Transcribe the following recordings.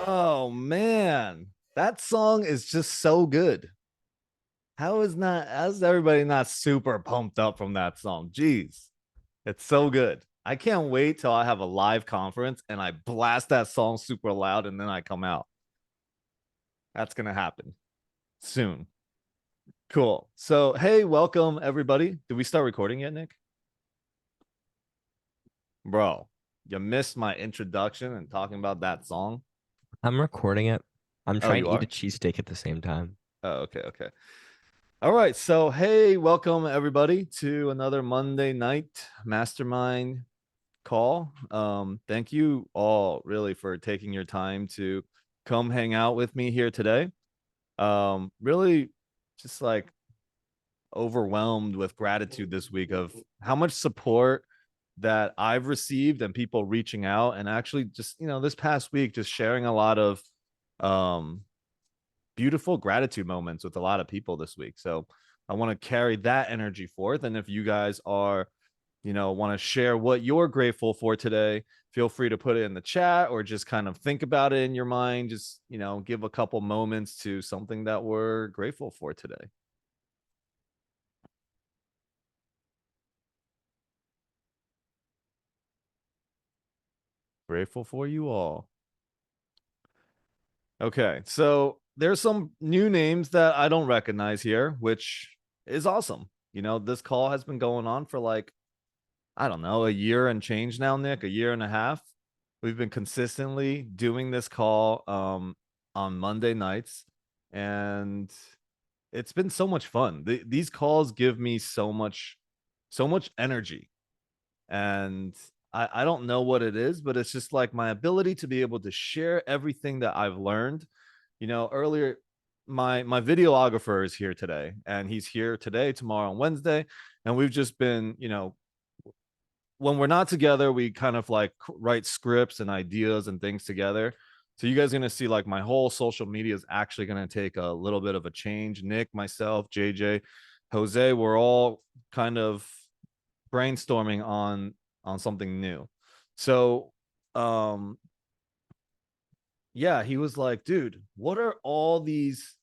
Oh man, that song is just so good. How's everybody not super pumped up from that song? Jeez, it's so good. I can't wait till I have a live conference and I blast that song super loud and then I come out. That's gonna happen soon. Cool. So, hey, welcome everybody. Did we start recording yet, Nick? Bro, you missed my introduction and talking about that song. I'm recording it. I'm Oh, trying you to eat a are? cheesesteak at the same time. Oh, okay, okay. All right. So, hey, welcome everybody to another Monday night mastermind call. Thank you all really for taking your time to come hang out with me here today. Really just like overwhelmed with gratitude this week of how much support that I've received and people reaching out and actually just, this past week just sharing a lot of um beautiful gratitude moments with a lot of people this week. So I want to carry that energy forth. And if you guys are, want to share what you're grateful for today, feel free to put it in the chat or just kind of think about it in your mind. Just, give a couple moments to something that we're grateful for today. Grateful for you all. Okay. So there's some new names that I don't recognize here, which is awesome. This call has been going on for like I don't know, a year and change now, Nick, a year and a half. We've been consistently doing this call on Monday nights, and it's been so much fun. These calls give me so much energy, and I don't know what it is, but it's just like my ability to be able to share everything that I've learned. Earlier, my videographer is here today, and he's here today, tomorrow, and Wednesday, and we've just been, when we're not together, we kind of like write scripts and ideas and things together. So you guys are going to see like my whole social media is actually going to take a little bit of a change. Nick, myself, JJ, Jose, we're all kind of brainstorming on something new. So um yeah, he was like, dude, what are all these?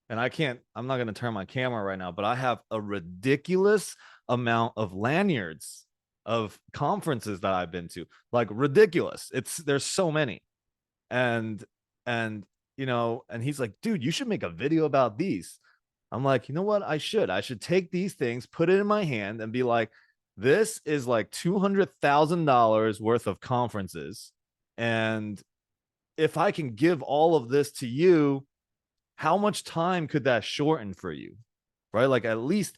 And I'm not going to turn my camera right now, but I have a ridiculous amount of lanyards of conferences that I've been to. Like ridiculous. There's so many. And and he's like, dude, you should make a video about these. I'm like, you know what? I should take these things, put it in my hand, and be like, this is like $200,000 worth of conferences. And if I can give all of this to you, how much time could that shorten for you? Right? Like at least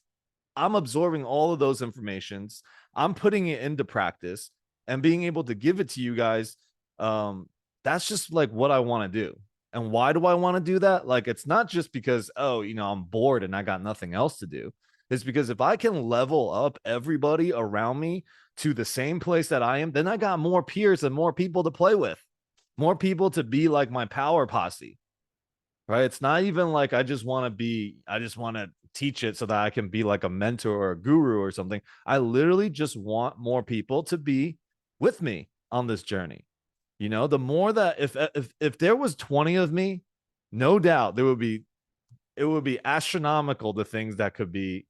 I'm absorbing all of those informations. I'm putting it into practice and being able to give it to you guys. Um, that's just like what I want to do. And why do I want to do that? Like, it's not just because, oh, I'm bored and I got nothing else to do. It's because if I can level up everybody around me to the same place that I am, then I got more peers and more people to play with, more people to be like my power posse, right? It's not even like I just want to teach it so that I can be like a mentor or a guru or something. I literally just want more people to be with me on this journey. The more that if there was 20 of me, no doubt it would be astronomical the things that could be,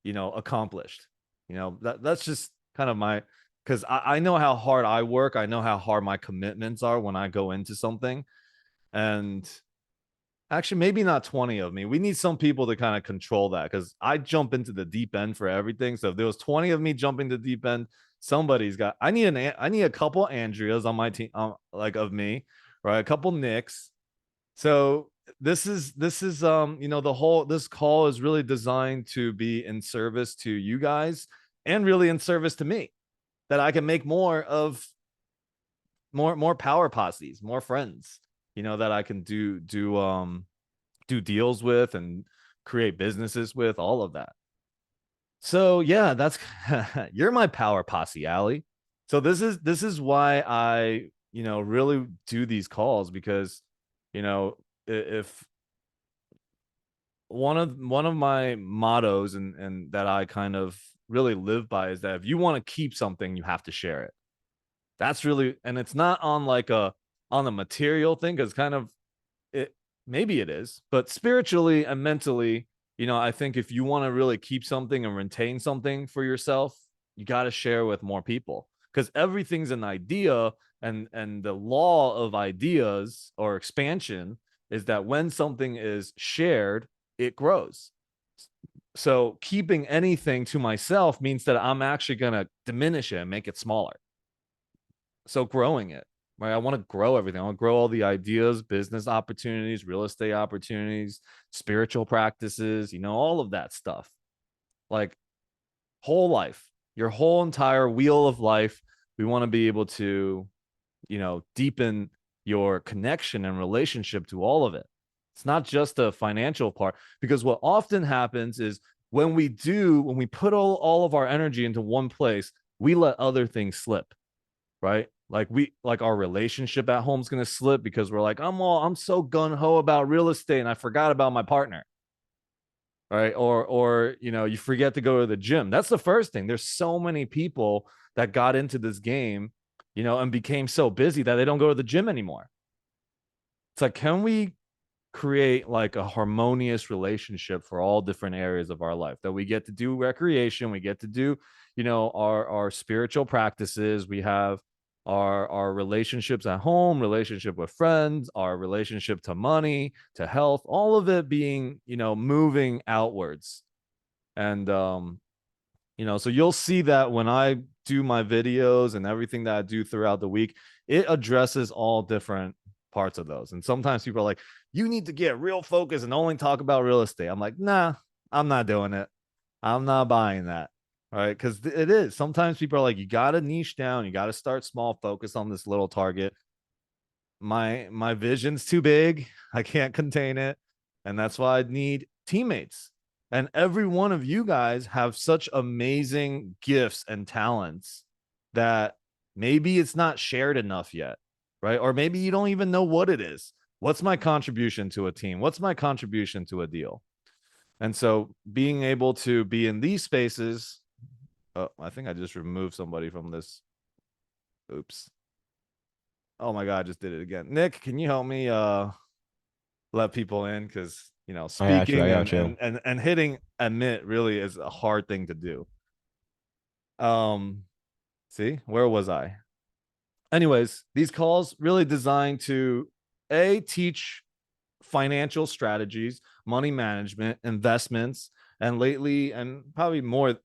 accomplished. That's just kind of my because I know how hard I work. I know how hard my commitments are when I go into something. And actually, maybe not 20 of me. We need some people to kind of control that because I jump into the deep end for everything. So if there was 20 of me jumping the deep end, somebody's got. I need a couple Andreas on my team, like of me, right? A couple Nicks. So this is the whole this call is really designed to be in service to you guys and really in service to me, that I can make more of more power posses, more friends, that I can do deals with and create businesses with, all of that. So yeah, that's you're my power posse, Allie. So this is why I, really do these calls because, if one of my mottos and that I kind of really live by is that if you want to keep something, you have to share it. That's really, and it's not on like a on the material thing, because kind of it, maybe it is, but spiritually and mentally, I think if you want to really keep something and retain something for yourself, you got to share with more people, because everything's an idea, and the law of ideas or expansion is that when something is shared, it grows. So keeping anything to myself means that I'm actually going to diminish it and make it smaller. So growing it, right? I want to grow everything. I want to grow all the ideas, business opportunities, real estate opportunities, spiritual practices, all of that stuff. Like whole life, your whole entire wheel of life. We want to be able to, deepen your connection and relationship to all of it. It's not just a financial part, because what often happens is when we put all of our energy into one place, we let other things slip, right? Like our relationship at home is going to slip because we're like, I'm so gung-ho about real estate and I forgot about my partner, right? Or you forget to go to the gym. That's the first thing. There's so many people that got into this game, and became so busy that they don't go to the gym anymore. It's like, can we create like a harmonious relationship for all different areas of our life, that we get to do recreation, we get to do, our spiritual practices, we have our relationships at home, relationship with friends, our relationship to money, to health, all of it being, moving outwards. And so you'll see that when I do my videos and everything that I do throughout the week, it addresses all different parts of those. And sometimes people are like, you need to get real focused and only talk about real estate. I'm like, nah, I'm not doing it. I'm not buying that. All right. Because it is. Sometimes people are like, you got to niche down. You got to start small, focus on this little target. My vision's too big. I can't contain it. And that's why I need teammates. And every one of you guys have such amazing gifts and talents that maybe it's not shared enough yet, right? Or maybe you don't even know what it is. What's my contribution to a team? What's my contribution to a deal? And so being able to be in these spaces, oh, I think I just removed somebody from this. Oops. Oh my God, I just did it again. Nick, can you help me let people in? Because I got you. I speaking got you. and hitting admit really is a hard thing to do. See, where was I? Anyways, these calls really designed to teach financial strategies, money management, investments, and lately, and probably more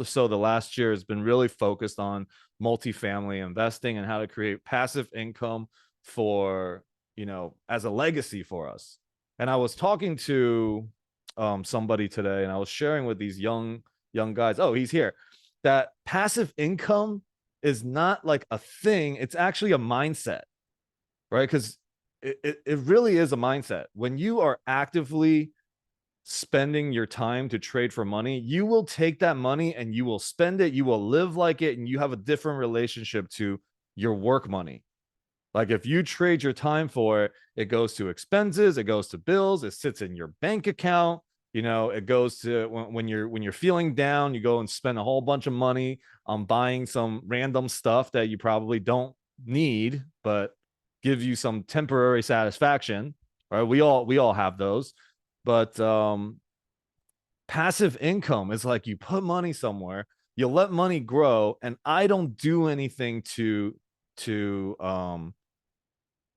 so the last year, has been really focused on multifamily investing and how to create passive income for, as a legacy for us. And I was talking to somebody today, and I was sharing with these young guys. Oh, he's here. That passive income is not like a thing; it's actually a mindset, right? Because it really is a mindset. When you are actively spending your time to trade for money, you will take that money and you will spend it, you will live like it, and you have a different relationship to your work money. Like if you trade your time for it, it goes to expenses, it goes to bills, it sits in your bank account. It goes to when you're feeling down, you go and spend a whole bunch of money on buying some random stuff that you probably don't need, but gives you some temporary satisfaction. Right? We all have those. But passive income is like you put money somewhere, you let money grow, and I don't do anything to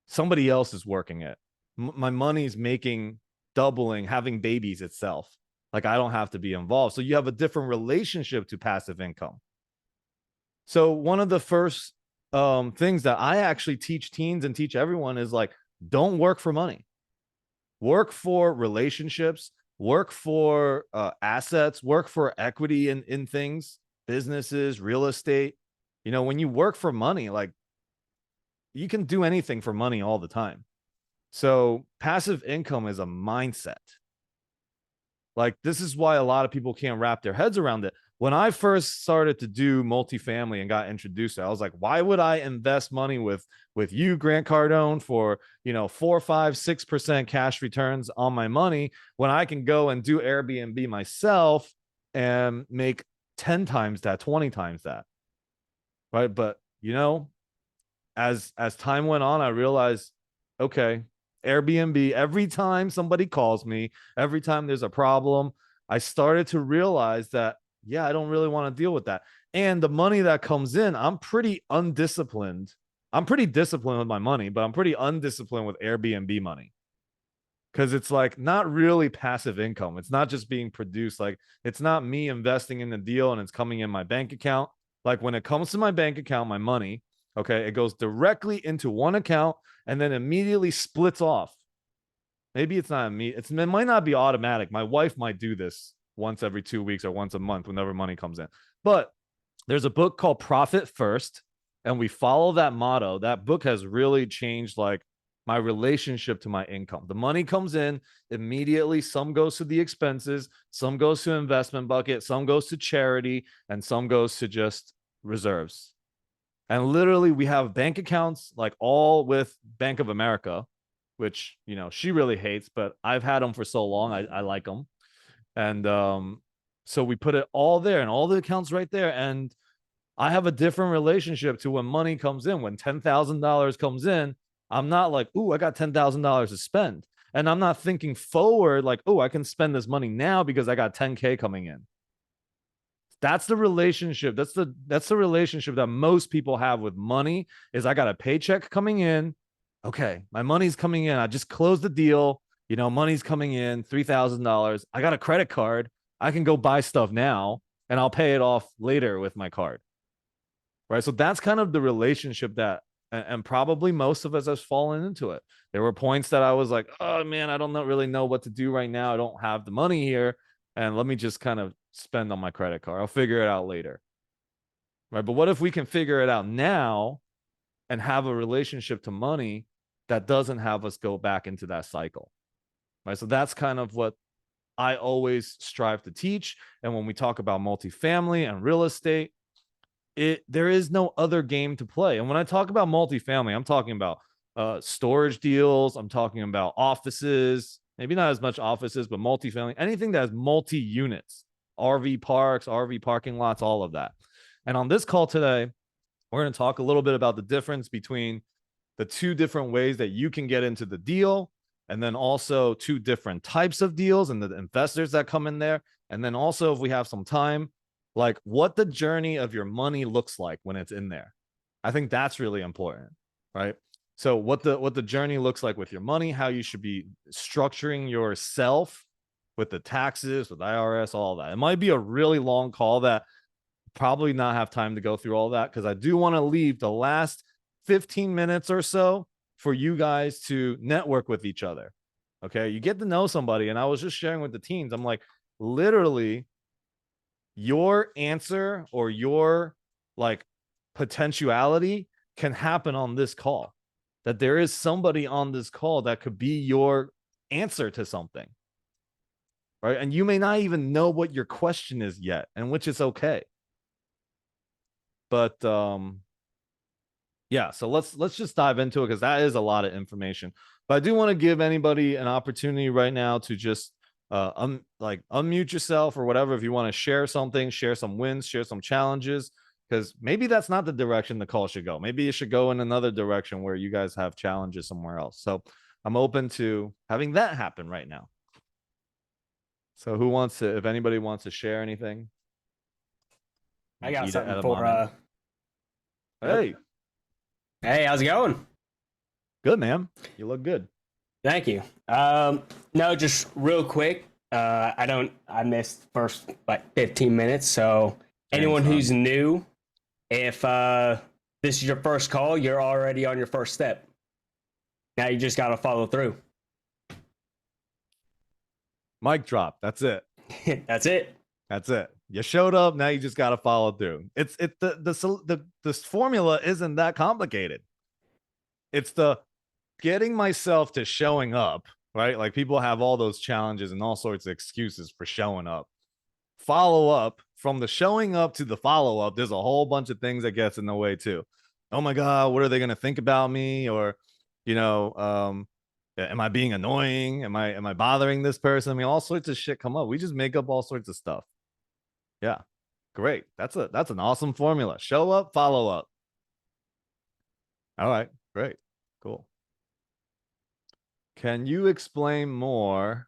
somebody else is working it. My money's making, doubling, having babies itself. Like I don't have to be involved. So you have a different relationship to passive income. So one of the first things that I actually teach teens and teach everyone is like, don't work for money. Work for relationships, work for assets, work for equity in things, businesses, real estate. When you work for money, like you can do anything for money all the time. So passive income is a mindset. Like this is why a lot of people can't wrap their heads around it. When I first started to do multifamily and got introduced to it, I was like, why would I invest money with you, Grant Cardone, for 4, 5, 6% cash returns on my money when I can go and do Airbnb myself and make 10 times that, 20 times that. Right. But as time went on, I realized, okay, Airbnb, every time somebody calls me, every time there's a problem, I started to realize that, yeah, I don't really want to deal with that. And the money that comes in, I'm pretty undisciplined. I'm pretty disciplined with my money, but I'm pretty undisciplined with Airbnb money. Because it's like not really passive income. It's not just being produced. Like it's not me investing in the deal and it's coming in my bank account. Like when it comes to my bank account, my money, okay, it goes directly into one account and then immediately splits off. Maybe it's not me. It might not be automatic. My wife might do this once every 2 weeks or once a month whenever money comes in. But there's a book called Profit First, and we follow that motto. That book has really changed like my relationship to my income. The money comes in immediately. Some goes to the expenses, some goes to investment bucket, some goes to charity, and some goes to just reserves. And literally, we have bank accounts like all with Bank of America, which she really hates, but I've had them for so long. I like them. And so we put it all there and all the accounts right there. And I have a different relationship to when money comes in. When $10,000 comes in, I'm not like, ooh, I got $10,000 to spend. And I'm not thinking forward like, oh, I can spend this money now because I got 10K coming in. That's the relationship. That's the relationship that most people have with money is I got a paycheck coming in. Okay, my money's coming in. I just closed the deal. Money's coming in, $3,000. I got a credit card. I can go buy stuff now and I'll pay it off later with my card. Right. So that's kind of the relationship that, and probably most of us have fallen into it. There were points that I was like, oh man, I don't really know what to do right now. I don't have the money here. And let me just kind of spend on my credit card. I'll figure it out later. Right. But what if we can figure it out now and have a relationship to money that doesn't have us go back into that cycle? Right. So that's kind of what I always strive to teach. And when we talk about multifamily and real estate, there is no other game to play. And when I talk about multifamily, I'm talking about storage deals. I'm talking about offices, maybe not as much offices, but multifamily, anything that has multi units, RV parks, RV parking lots, all of that. And on this call today, we're going to talk a little bit about the difference between the two different ways that you can get into the deal, and then also two different types of deals and the investors that come in there. And then also, if we have some time, like what the journey of your money looks like when it's in there. I think that's really important, right? So what the journey looks like with your money, how you should be structuring yourself with the taxes, with IRS, all that. It might be a really long call that probably not have time to go through all that, because I do want to leave the last 15 minutes or so for you guys to network with each other. Okay. You get to know somebody. And I was just sharing with the teams, I'm like, literally, your answer or your like potentiality can happen on this call. That there is somebody on this call that could be your answer to something. Right. And you may not even know what your question is yet, and which is okay. But yeah, so let's just dive into it, because that is a lot of information. But I do want to give anybody an opportunity right now to just unmute yourself or whatever. If you want to share something, share some wins, share some challenges, because maybe that's not the direction the call should go. Maybe it should go in another direction where you guys have challenges somewhere else. So I'm open to having that happen right now. So who wants to, if anybody wants to share anything? I got something for Hey. Hey, how's it going? Good, man. You look good. Thank you. No, just real quick. I missed first like 15 minutes. So anyone who's new, if this is your first call, you're already on your first step. Now you just gotta follow through. Mic drop. That's it. That's it. That's it. You showed up. Now you just got to follow through. It's the formula isn't that complicated. It's the getting myself to showing up, right? Like people have all those challenges and all sorts of excuses for showing up. Follow up, from the showing up to the follow up, there's a whole bunch of things that gets in the way too. Oh my God, what are they going to think about me? Or, am I being annoying? Am I bothering this person? I mean, all sorts of shit come up. We just make up all sorts of stuff. Yeah. Great. That's an awesome formula. Show up, follow up. All right, great, cool. Can you explain more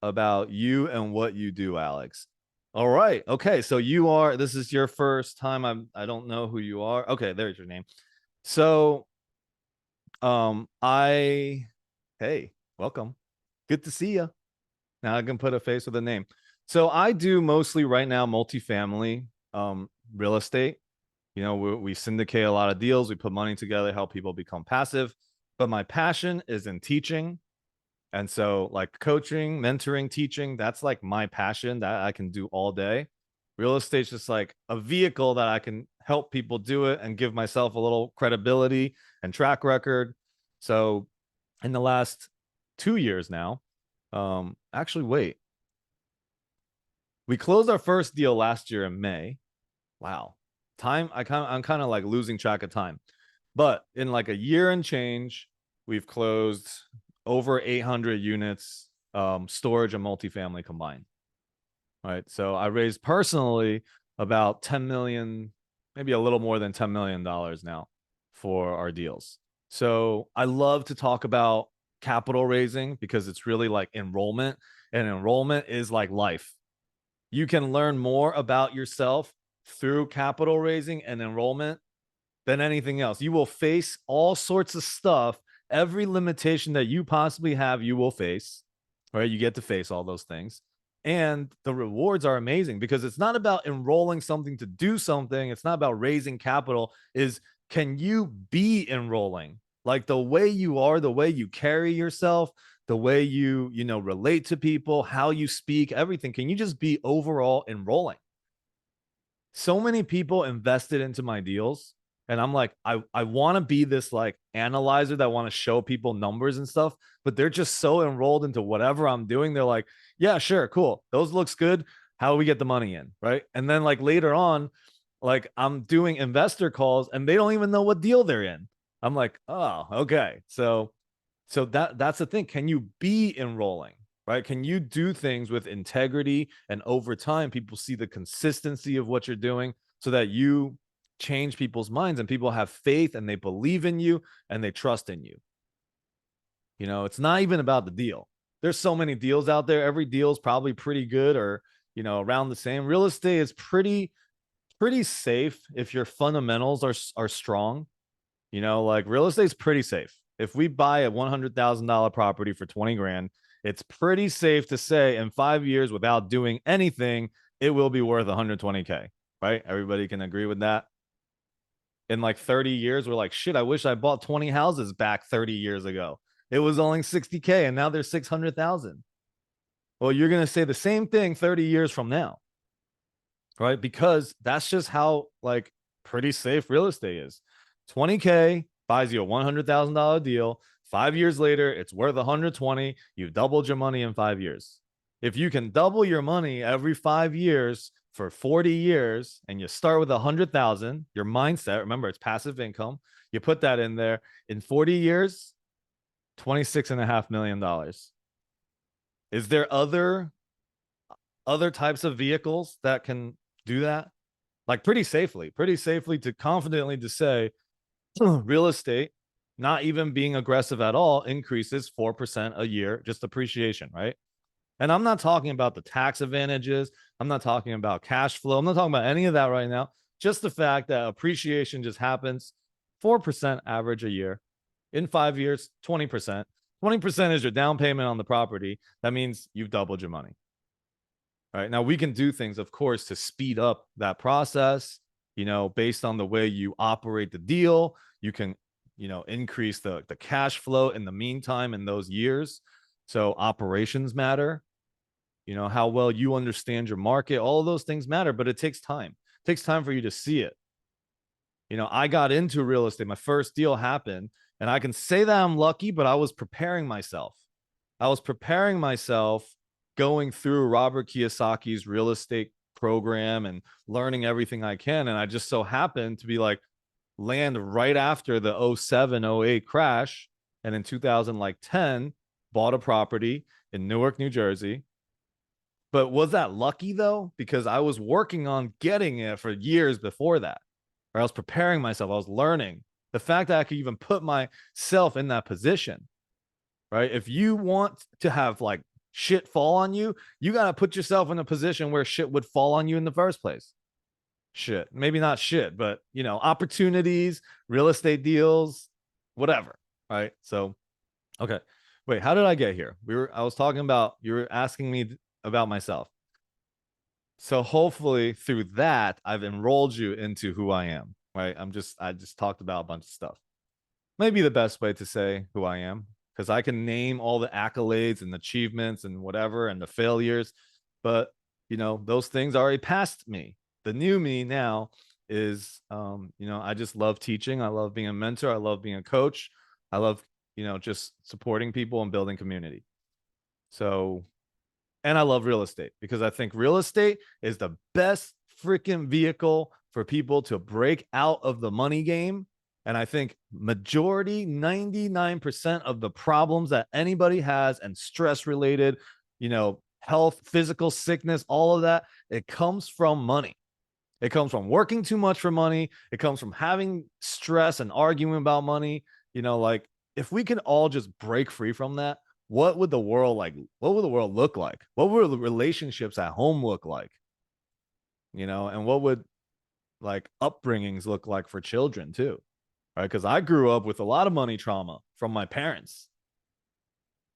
about you and what you do, Alex? All right, okay. So this is your first time. I don't know who you are. Okay, there's your name. So, hey, welcome. Good to see you. Now I can put a face with a name. So I do mostly right now multifamily real estate. You know, we syndicate a lot of deals. We put money together, help people become passive. But my passion is in teaching. And so, like coaching, mentoring, teaching, that's like my passion that I can do all day. Real estate's just like a vehicle that I can help people do it and give myself a little credibility and track record. So, in the last 2 years now, actually, wait, we closed our first deal last year in May. Wow. I'm kind of like losing track of time. But in like a year and change, we've closed over 800 units, storage and multifamily combined. Right. So I raised personally about 10 million, maybe a little more than $10 million now for our deals. So I love to talk about capital raising because it's really like enrollment, and enrollment is like life. You can learn more about yourself through capital raising and enrollment than anything else. You will face all sorts of stuff. Every limitation that you possibly have, you will face, right? You get to face all those things. And the rewards are amazing because it's not about enrolling something to do something. It's not about raising capital. Can you be enrolling? Like the way you are, the way you carry yourself, the way you relate to people, how you speak, everything. Can you just be overall enrolling? So many people invested into my deals, and I'm like, I want to be this like analyzer that want to show people numbers and stuff, but they're just so enrolled into whatever I'm doing. They're like, yeah, sure, cool, those looks good, how do we get the money in, right? And then like later on, like I'm doing investor calls and they don't even know what deal they're in. I'm like, oh, okay. So that's the thing. Can you be enrolling? Right? Can you do things with integrity, and over time people see the consistency of what you're doing so that you change people's minds and people have faith and they believe in you and they trust in you. You know, it's not even about the deal. There's so many deals out there. Every deal is probably pretty good or, around the same. Real estate is pretty safe if your fundamentals are strong. Like real estate's pretty safe. If we buy a $100,000 property for 20 grand, it's pretty safe to say in 5 years without doing anything, it will be worth 120K, right? Everybody can agree with that. In like 30 years, we're like, shit, I wish I bought 20 houses back 30 years ago. It was only 60K and now they're 600,000. Well, you're going to say the same thing 30 years from now, right? Because that's just how like pretty safe real estate is. 20K buys you a $100,000 deal. 5 years later, it's worth 120. You've doubled your money in 5 years. If you can double your money every 5 years for 40 years and you start with 100,000, your mindset, remember, it's passive income. You put that in there in 40 years, $26.5 million. Is there other types of vehicles that can do that? Like pretty safely to confidently to say, real estate, not even being aggressive at all, increases 4% a year, just appreciation, right? And I'm not talking about the tax advantages. I'm not talking about cash flow. I'm not talking about any of that right now. Just the fact that appreciation just happens 4% average a year. In 5 years, 20%. 20% is your down payment on the property. That means you've doubled your money. All right. Now we can do things, of course, to speed up that process, based on the way you operate the deal. You can, increase the cash flow in the meantime in those years. So operations matter, how well you understand your market, all of those things matter, but it takes time. It takes time for you to see it. I got into real estate. My first deal happened, and I can say that I'm lucky, but I was preparing myself. Going through Robert Kiyosaki's real estate program and learning everything I can. And I just so happened to be like land right after the 07, 08 crash. And in 2010, bought a property in Newark, New Jersey. But was that lucky though? Because I was working on getting it for years before that. Or I was preparing myself. I was learning. The fact that I could even put myself in that position, right? If you want to have like shit fall on you, you got to put yourself in a position where shit would fall on you in the first place. Shit, maybe not shit, but you know, opportunities, real estate deals, whatever. Right. So, okay. Wait, how did I get here? I was talking about, you were asking me about myself. So hopefully through that, I've enrolled you into who I am. Right. I just talked about a bunch of stuff. Maybe the best way to say who I am, because I can name all the accolades and achievements and whatever and the failures, but you know, those things already passed me. The new me now is, you know, I just love teaching. I love being a mentor. I love being a coach. I love, you know, just supporting people and building community. So, and I love real estate because I think real estate is the best freaking vehicle for people to break out of the money game. And I think majority, 99% of the problems that anybody has and stress related, you know, health, physical sickness, all of that, it comes from money. It comes from working too much for money. It comes from having stress and arguing about money. You know, like if we can all just break free from that, what would the world like? What would the world look like? What would the relationships at home look like? You know, and what would like upbringings look like for children too? Right? Because I grew up with a lot of money trauma from my parents.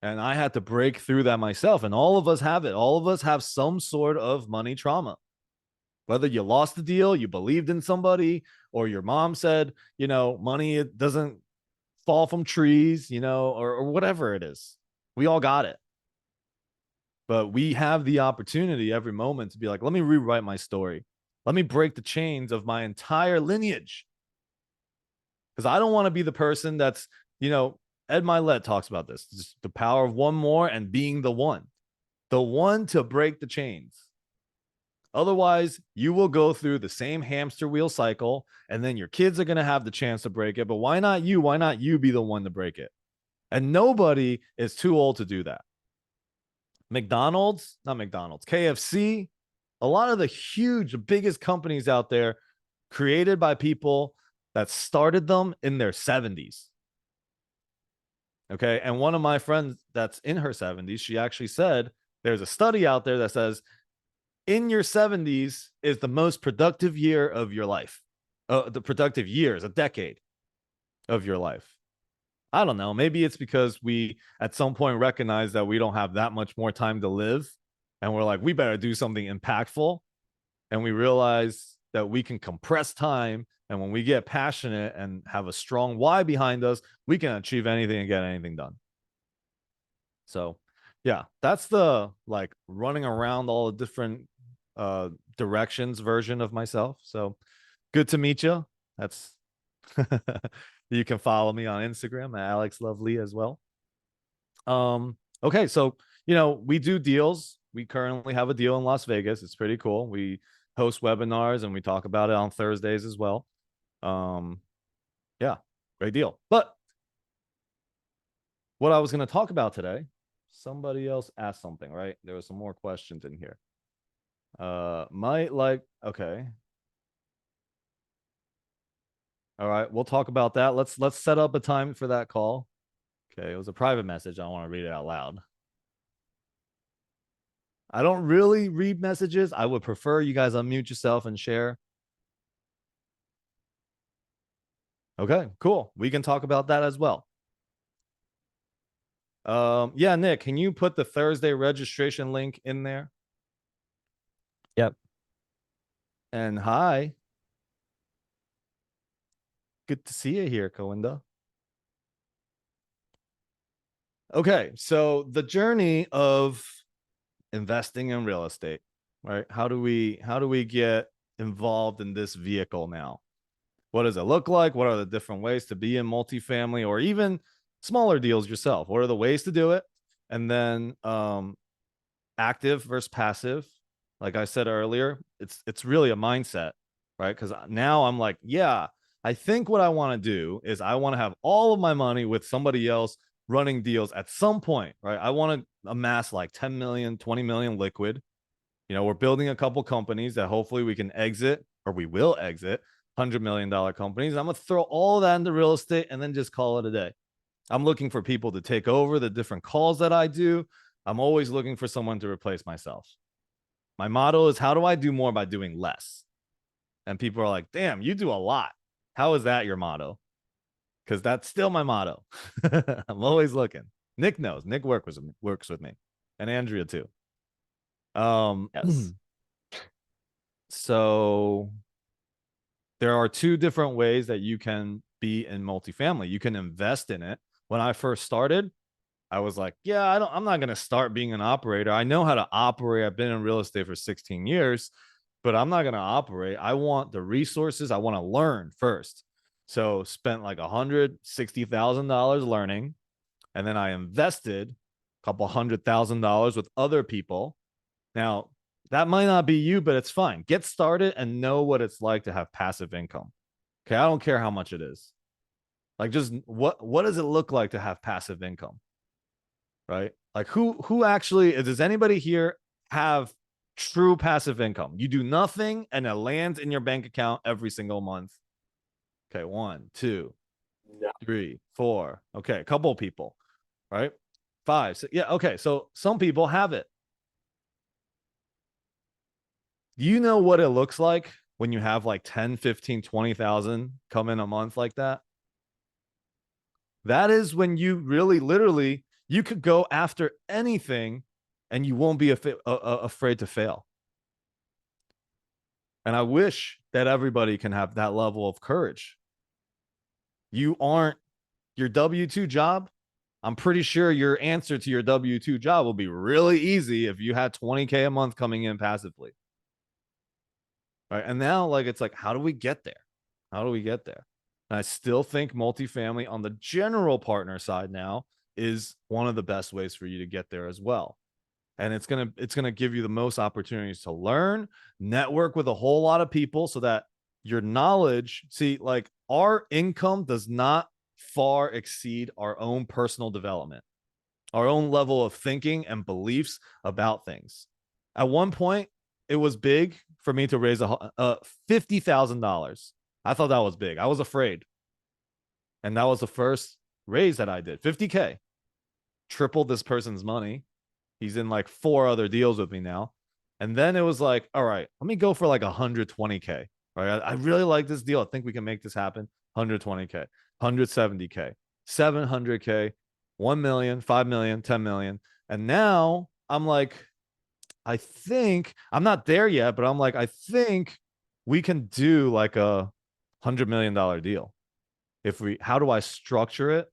And I had to break through that myself. And all of us have it. All of us have some sort of money trauma. Whether you lost the deal, you believed in somebody, or your mom said, you know, money it doesn't fall from trees, you know, or whatever it is. We all got it. But we have the opportunity every moment to be like, let me rewrite my story. Let me break the chains of my entire lineage. Because I don't want to be the person that's, you know, Ed Milet talks about this. Just the power of one more and being the one to break the chains. Otherwise, you will go through the same hamster wheel cycle, and then your kids are going to have the chance to break it. But why not you? Why not you be the one to break it? And nobody is too old to do that. KFC, a lot of the huge, biggest companies out there created by people that started them in their 70s. Okay. And one of my friends that's in her 70s, she actually said there's a study out there that says in your 70s is the most productive year of your life. The productive years, a decade of your life. I don't know. Maybe it's because we at some point recognize that we don't have that much more time to live. And we're like, we better do something impactful. And we realize that we can compress time. And when we get passionate and have a strong why behind us, we can achieve anything and get anything done. So, yeah, that's the like running around all the different directions version of myself. So good to meet you. That's you can follow me on Instagram at Alex Lovely as well. Okay, so you know, we do deals. We currently have a deal in Las Vegas. It's pretty cool. We host webinars and we talk about it on Thursdays as well. Yeah, great deal. But what I was going to talk about today, somebody else asked something, right? There were some more questions in here. Okay. All right, we'll talk about that. Let's set up a time for that call. Okay, it was a private message. I don't want to read it out loud. I don't really read messages. I would prefer you guys unmute yourself and share. Okay, cool. We can talk about that as well. Yeah, Nick, can you put the Thursday registration link in there? Yep. And hi. Good to see you here, Coinda. Okay, so the journey of investing in real estate, right? How do we get involved in this vehicle now? What does it look like? What are the different ways to be in multifamily or even smaller deals yourself? What are the ways to do it? And then active versus passive. Like I said earlier, it's really a mindset, right? Because now I'm like, yeah, I think what I want to do is I want to have all of my money with somebody else running deals at some point, right? I want to amass like 10 million, 20 million liquid. You know, we're building a couple companies that hopefully we can exit or we will exit $100 million companies. I'm going to throw all that into real estate and then just call it a day. I'm looking for people to take over the different calls that I do. I'm always looking for someone to replace myself. My motto is, how do I do more by doing less? And people are like, damn, you do a lot. How is that your motto? Because that's still my motto. I'm always looking. Nick knows. Nick works with me, and Andrea too. Yes. So there are two different ways that you can be in multifamily. You can invest in it. When I first started, I was like, yeah, I'm not going to start being an operator. I know how to operate. I've been in real estate for 16 years, but I'm not going to operate. I want the resources. I want to learn first. So spent like $160,000 learning. And then I invested a couple $100,000 with other people. Now, that might not be you, but it's fine. Get started and know what it's like to have passive income. Okay, I don't care how much it is. Like, just what does it look like to have passive income? Right? Like, who actually does anybody here have true passive income? You do nothing and it lands in your bank account every single month. Okay, 1, 2, 3, 4. Okay, a couple of people, right? 5, 6. Yeah, okay. So some people have it. You know what it looks like when you have like 10, 15, 20,000 come in a month like that? That is when you really, literally, you could go after anything and you won't be afraid to fail. And I wish that everybody can have that level of courage. You aren't your W-2 job. I'm pretty sure your answer to your W-2 job will be really easy if you had 20K a month coming in passively. Right. And now, like, it's like, how do we get there? How do we get there? And I still think multifamily on the general partner side now is one of the best ways for you to get there as well. And it's gonna give you the most opportunities to learn, network with a whole lot of people so that your knowledge, see, like, our income does not far exceed our own personal development, our own level of thinking and beliefs about things. At one point, it was big for me to raise $50,000. I thought that was big. I was afraid. And that was the first raise that I did. 50K. Tripled this person's money. He's in like 4 other deals with me now. And then it was like, all right, let me go for like 120K. Right. I really like this deal. I think we can make this happen. 120K, 170K, 700K, 1 million, 5 million, 10 million. And now I'm like, I think I'm not there yet, but I'm like, I think we can do like a $100 million deal. How do I structure it?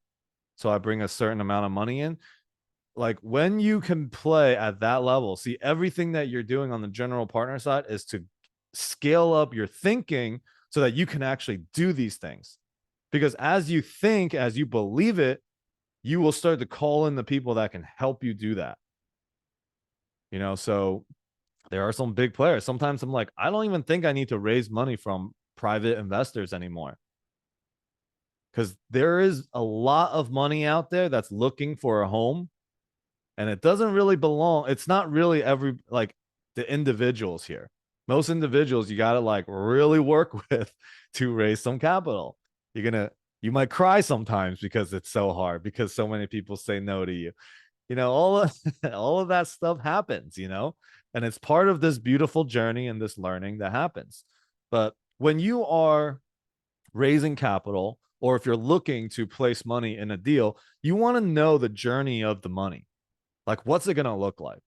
So I bring a certain amount of money in. Like, when you can play at that level, see, everything that you're doing on the general partner side is to scale up your thinking so that you can actually do these things. Because as you think, as you believe it, you will start to call in the people that can help you do that. So there are some big players. Sometimes I'm like, I don't even think I need to raise money from private investors anymore. Because there is a lot of money out there that's looking for a home, and it doesn't really belong. It's not really the individuals here. Most individuals you got to like really work with to raise some capital. You might cry sometimes because it's so hard, because so many people say no to you. All of that stuff happens, and it's part of this beautiful journey and this learning that happens. But when you are raising capital, or if you're looking to place money in a deal, you want to know the journey of the money. Like, what's it going to look like?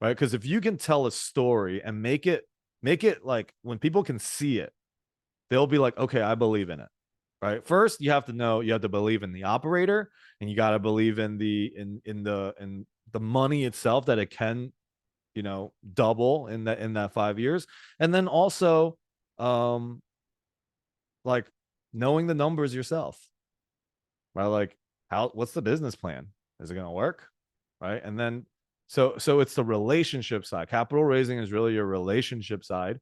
Right? Because if you can tell a story and make it like, when people can see it, they'll be like, okay, I believe in it. Right? First, you have to believe in the operator, and you got to believe in the money itself, that it can, double in that 5 years. And then also, like, knowing the numbers yourself, right? Like, what's the business plan? Is it going to work? Right? And then, so it's the relationship side. Capital raising is really your relationship side.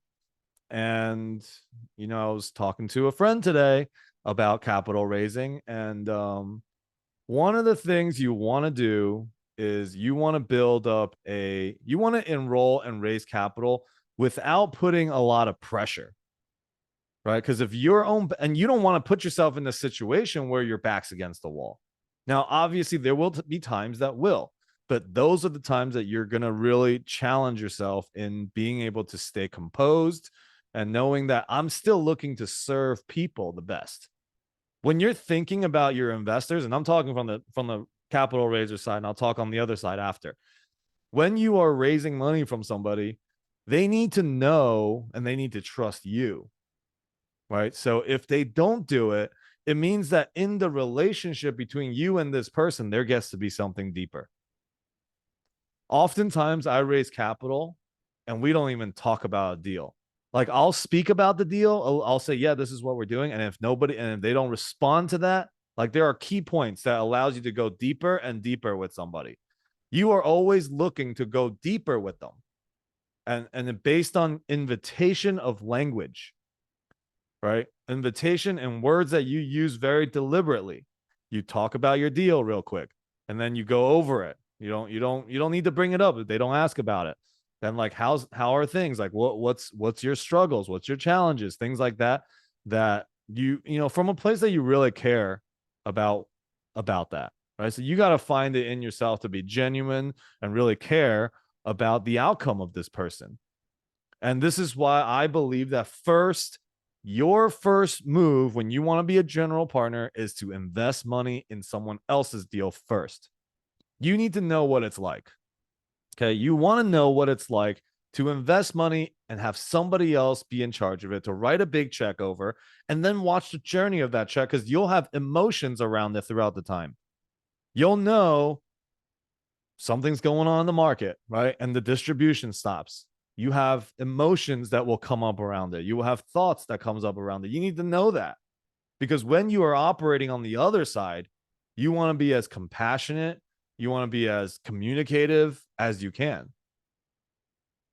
And, I was talking to a friend today about capital raising. And one of the things you want to do is you want to enroll and raise capital without putting a lot of pressure. right? Because if your own, and you don't want to put yourself in a situation where your back's against the wall. Now, obviously, there will be times that will, but those are the times that you're going to really challenge yourself in being able to stay composed and knowing that I'm still looking to serve people the best. When you're thinking about your investors, and I'm talking from the capital raiser side, and I'll talk on the other side after. When you are raising money from somebody, they need to know and they need to trust you, right? So if they don't do it, it means that in the relationship between you and this person, there gets to be something deeper. Oftentimes, I raise capital and we don't even talk about a deal. Like I'll speak about the deal. I'll say, yeah, this is what we're doing. And if they don't respond to that, like there are key points that allows you to go deeper and deeper with somebody. You are always looking to go deeper with them. And based on invitation of language, right? Invitation and words that you use very deliberately. You talk about your deal real quick and then you go over it. You don't need to bring it up if they don't ask about it. Then like how are things? Like what's your struggles? What's your challenges? Things like that you know from a place that you really care about that, right? So you got to find it in yourself to be genuine and really care about the outcome of this person. And this is why I believe that your first move when you want to be a general partner is to invest money in someone else's deal first. You need to know what it's like. Okay. You want to know what it's like to invest money and have somebody else be in charge of it, to write a big check over and then watch the journey of that check because you'll have emotions around it throughout the time. You'll know something's going on in the market, right? And the distribution stops. You have emotions that will come up around it. You will have thoughts that comes up around it. You need to know that because when you are operating on the other side, you want to be as compassionate, you want to be as communicative as you can.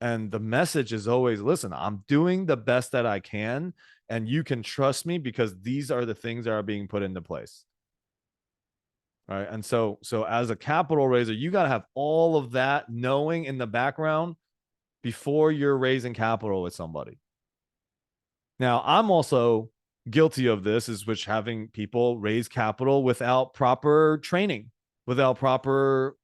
And the message is always, listen, I'm doing the best that I can, and you can trust me because these are the things that are being put into place. Right. And so as a capital raiser, you got to have all of that knowing in the background before you're raising capital with somebody. Now, I'm also guilty of this, is which having people raise capital without proper training, without proper,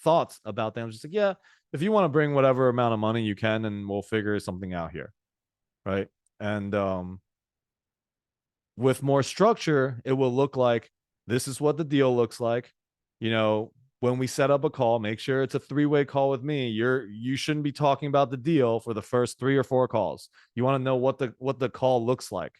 thoughts about them. Just like, yeah, if you want to bring whatever amount of money you can, and we'll figure something out here. Right. And with more structure, it will look like this is what the deal looks like. When we set up a call, make sure it's a 3-way call with me. You shouldn't be talking about the deal for the first 3 or 4 calls. You want to know what the call looks like,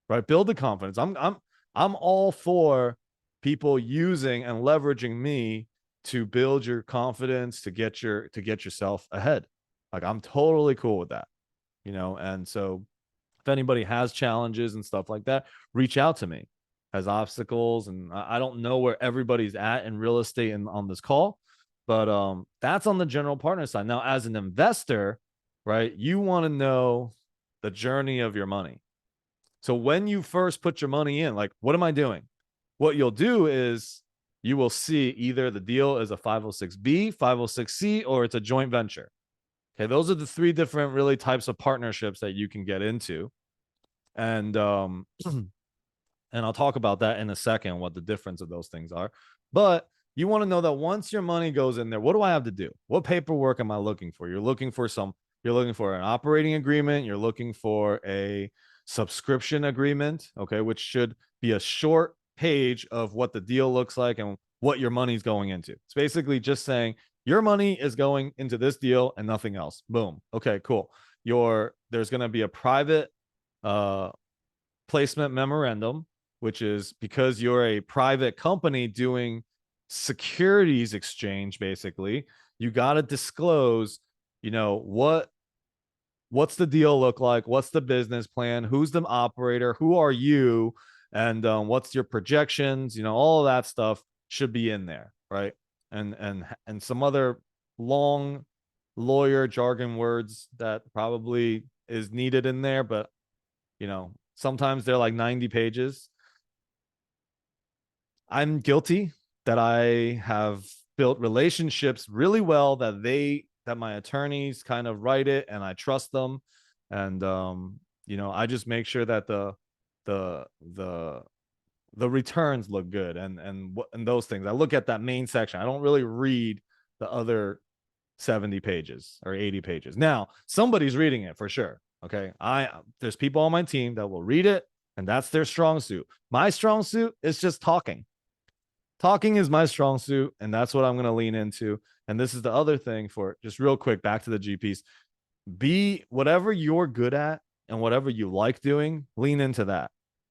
right? Build the confidence. I'm all for people using and leveraging me to build your confidence, to get yourself ahead. Like I'm totally cool with that, and so if anybody has challenges and stuff like that, reach out to me. Has obstacles, and I don't know where everybody's at in real estate and on this call, but that's on the general partner side. Now, as an investor, right, you want to know the journey of your money. So when you first put your money in, like, what am I doing? What you'll do is you will see either the deal is a 506B, 506C, or it's a joint venture. Okay, those are the 3 different really types of partnerships that you can get into. And and I'll talk about that in a second, what the difference of those things are. But you want to know that once your money goes in there, what do I have to do? What paperwork am I looking for? You're looking for an operating agreement. You're looking for a subscription agreement, okay, which should be a short page of what the deal looks like and what your money's going into. It's basically just saying your money is going into this deal and nothing else. Boom. Okay, cool. There's going to be a private placement memorandum, which is because you're a private company doing securities exchange, basically, you got to disclose, what's the deal look like? What's the business plan? Who's the operator? Who are you? And what's your projections? All of that stuff should be in there, right? And some other long lawyer jargon words that probably is needed in there, but sometimes they're like 90 pages. I'm guilty that I have built relationships really well that my attorneys kind of write it and I trust them. And I just make sure that the returns look good and those things. I look at that main section. I don't really read the other 70 pages or 80 pages. Now, somebody's reading it for sure. Okay. There's people on my team that will read it, and that's their strong suit. My strong suit is just talking. Talking is my strong suit, and that's what I'm going to lean into. And this is the other thing for just real quick, back to the GPs. Be whatever you're good at and whatever you like doing, lean into that.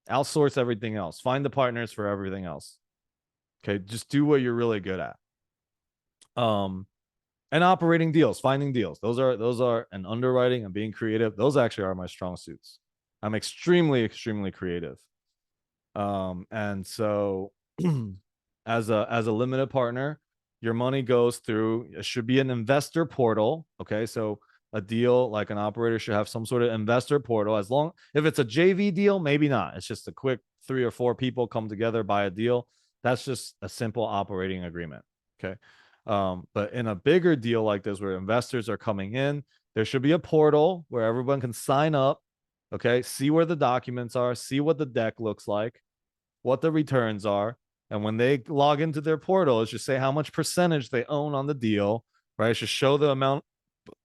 Outsource everything else. Find the partners for everything else. Okay. Just do what you're really good at. And operating deals, finding deals. Those are and underwriting and being creative. Those actually are my strong suits. I'm extremely creative. And so as a limited partner, your money goes through, it should be an investor portal. Okay. So a deal like an operator should have some sort of investor portal. As long if it's a JV deal, maybe not. It's just a quick 3 or 4 people come together, buy a deal. That's just a simple operating agreement. Okay. But in a bigger deal like this, where investors are coming in, there should be a portal where everyone can sign up. Okay. See where the documents are, see what the deck looks like, what the returns are. And when they log into their portal, it should say how much percentage they own on the deal, right? It should show the amount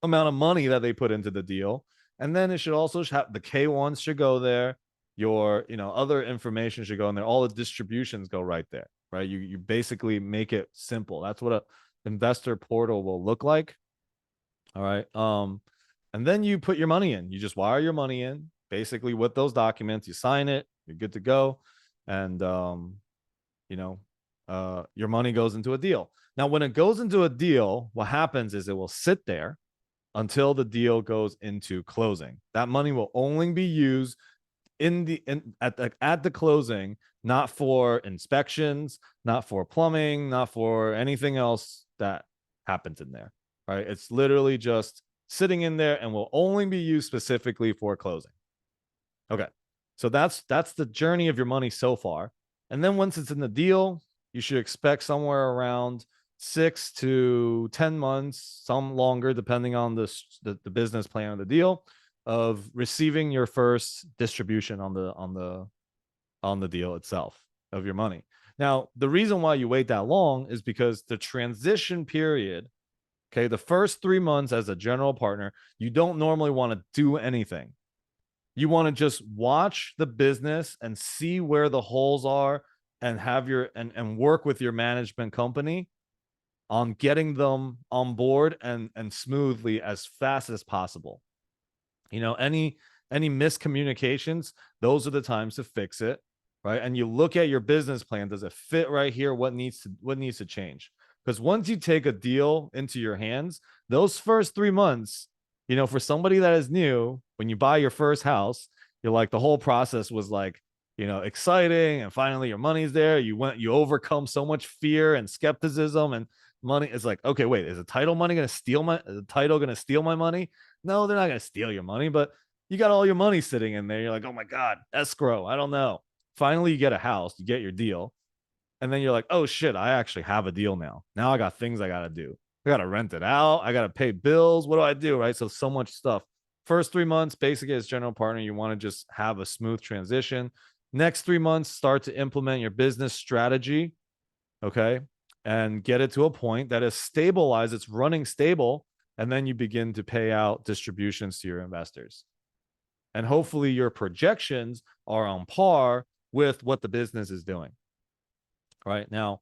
of money that they put into the deal. And then it should also have the K1s should go there. Your, other information should go in there. All the distributions go right there, right? You basically make it simple. That's what a investor portal will look like. All right. And then you put your money in. You just wire your money in, basically with those documents. You sign it. You're good to go. And your money goes into a deal. Now, when it goes into a deal, what happens is it will sit there until the deal goes into closing. That money will only be used at the closing, not for inspections, not for plumbing, not for anything else that happens in there. Right? It's literally just sitting in there and will only be used specifically for closing. Okay. So that's the journey of your money so far. And then once it's in the deal, you should expect somewhere around 6 to 10 months, some longer, depending on the business plan of the deal, of receiving your first distribution on the deal itself of your money. Now, the reason why you wait that long is because the transition period, okay, the first 3 months as a general partner, you don't normally want to do anything. You want to just watch the business and see where the holes are and have and work with your management company on getting them on board and smoothly as fast as possible. Any miscommunications, those are the times to fix it, right? And you look at your business plan. Does it fit right here? What needs to change? Because once you take a deal into your hands, those first 3 months, for somebody that is new, when you buy your first house, you're like, the whole process was like, exciting. And finally your money's there. You overcome so much fear and skepticism, and money is like, okay, wait, is the title money going to steal my money? No, they're not going to steal your money, but you got all your money sitting in there. You're like, oh my God, escrow. I don't know. Finally, you get a house, you get your deal. And then you're like, oh shit, I actually have a deal now. Now I got things I got to do. I got to rent it out. I got to pay bills. What do I do? Right. So much stuff. First 3 months, basically as general partner, you want to just have a smooth transition. Next 3 months, start to implement your business strategy. Okay. And get it to a point that is stabilized. It's running stable. And then you begin to pay out distributions to your investors. And hopefully your projections are on par with what the business is doing. Right now,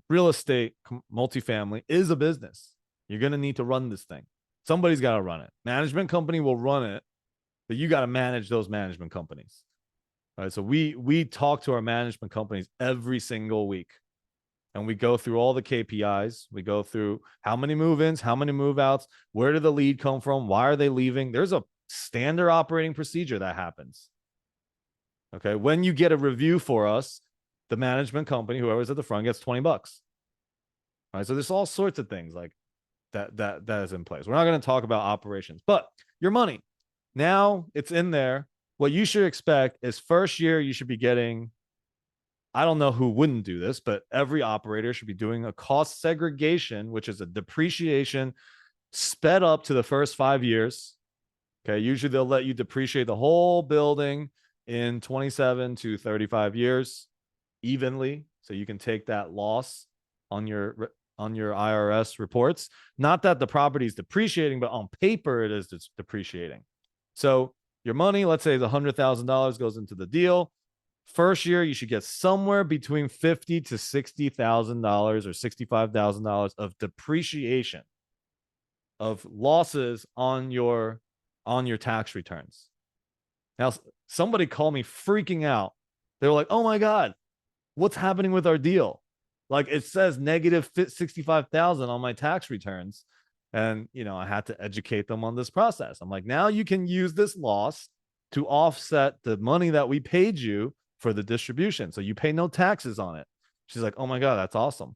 real estate, multifamily is a business. You're going to need to run this thing. Somebody's got to run it. Management company will run it, but you got to manage those management companies. All right. So we talk to our management companies every single week, and we go through all the KPIs. We go through how many move-ins, how many move-outs, where did the lead come from? Why are they leaving? There's a standard operating procedure that happens. Okay. When you get a review for us, the management company, whoever's at the front, gets $20. All right. So there's all sorts of things like that is in place. We're not going to talk about operations, but your money, now it's in there. What you should expect is first year, you should be getting, I don't know who wouldn't do this, but every operator should be doing a cost segregation, which is a depreciation sped up to the first 5 years. Okay. Usually they'll let you depreciate the whole building in 27 to 35 years evenly. So you can take that loss on your IRS reports. Not that the property is depreciating, but on paper it is depreciating. So your money, let's say the $100,000 goes into the deal. First year, you should get somewhere between $50,000 to $60,000 or $65,000 of depreciation of losses on your tax returns. Now, somebody called me freaking out. They were like, "Oh my God, what's happening with our deal? Like it says negative 65,000 on my tax returns." And, I had to educate them on this process. I'm like, now you can use this loss to offset the money that we paid you for the distribution. So you pay no taxes on it. She's like, "Oh my God, that's awesome."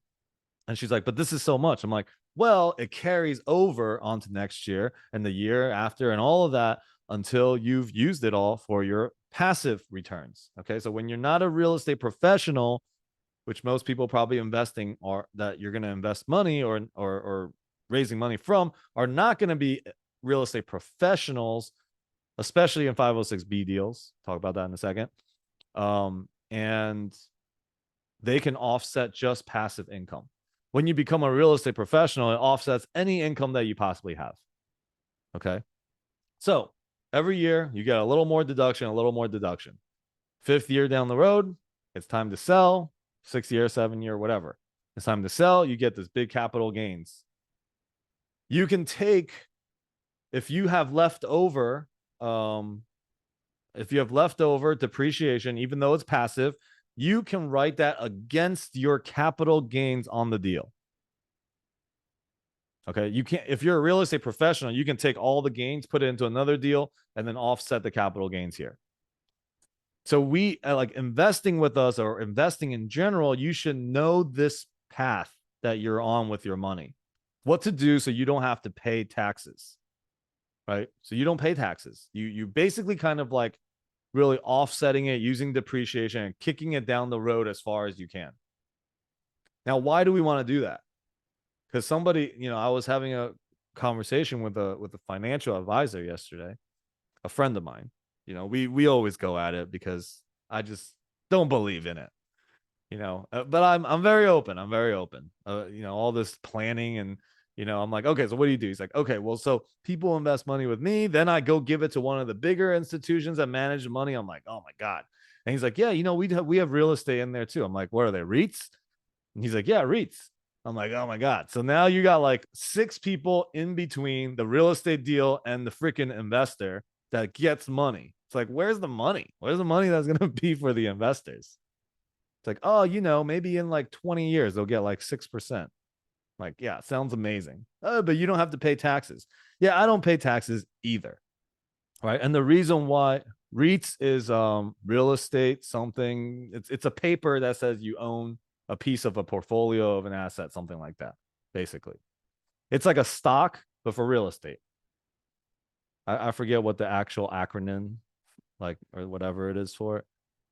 And she's like, "But this is so much." I'm like, well, it carries over onto next year and the year after and all of that until you've used it all for your passive returns. Okay. So when you're not a real estate professional, which most people probably investing or that you're going to invest money or raising money from are not going to be real estate professionals, especially in 506B deals. Talk about that in a second. And they can offset just passive income. When you become a real estate professional, it offsets any income that you possibly have. Okay. So every year you get a little more deduction, a little more deduction. 5th year down the road, it's time to sell. 6th year, 7th year, whatever. It's time to sell. You get this big capital gains. You can take, if you have leftover depreciation, even though it's passive, you can write that against your capital gains on the deal. Okay. You can't, if you're a real estate professional, you can take all the gains, put it into another deal, and then offset the capital gains here. So we like investing with us or investing in general, you should know this path that you're on with your money, what to do so you don't have to pay taxes, right? So you don't pay taxes. You basically kind of like really offsetting it using depreciation and kicking it down the road as far as you can. Now, why do we want to do that? Because somebody, I was having a conversation with a financial advisor yesterday, a friend of mine. We always go at it because I just don't believe in it, but I'm very open. I'm very open. All this planning and, I'm like, okay, so what do you do? He's like, okay, well, so people invest money with me. Then I go give it to one of the bigger institutions that manage money. I'm like, oh my God. And he's like, yeah, we have real estate in there too. I'm like, what are they, REITs? And he's like, yeah, REITs. I'm like, oh my God. So now you got like 6 people in between the real estate deal and the freaking investor that gets money. It's like, where's the money? Where's the money that's going to be for the investors? It's like, oh, maybe in like 20 years, they'll get like 6%. Like, yeah, sounds amazing. But you don't have to pay taxes. Yeah, I don't pay taxes either. Right. And the reason why REITs is real estate, something, it's a paper that says you own a piece of a portfolio of an asset, something like that. Basically, it's like a stock, but for real estate. I forget what the actual acronym, like, or whatever it is for it.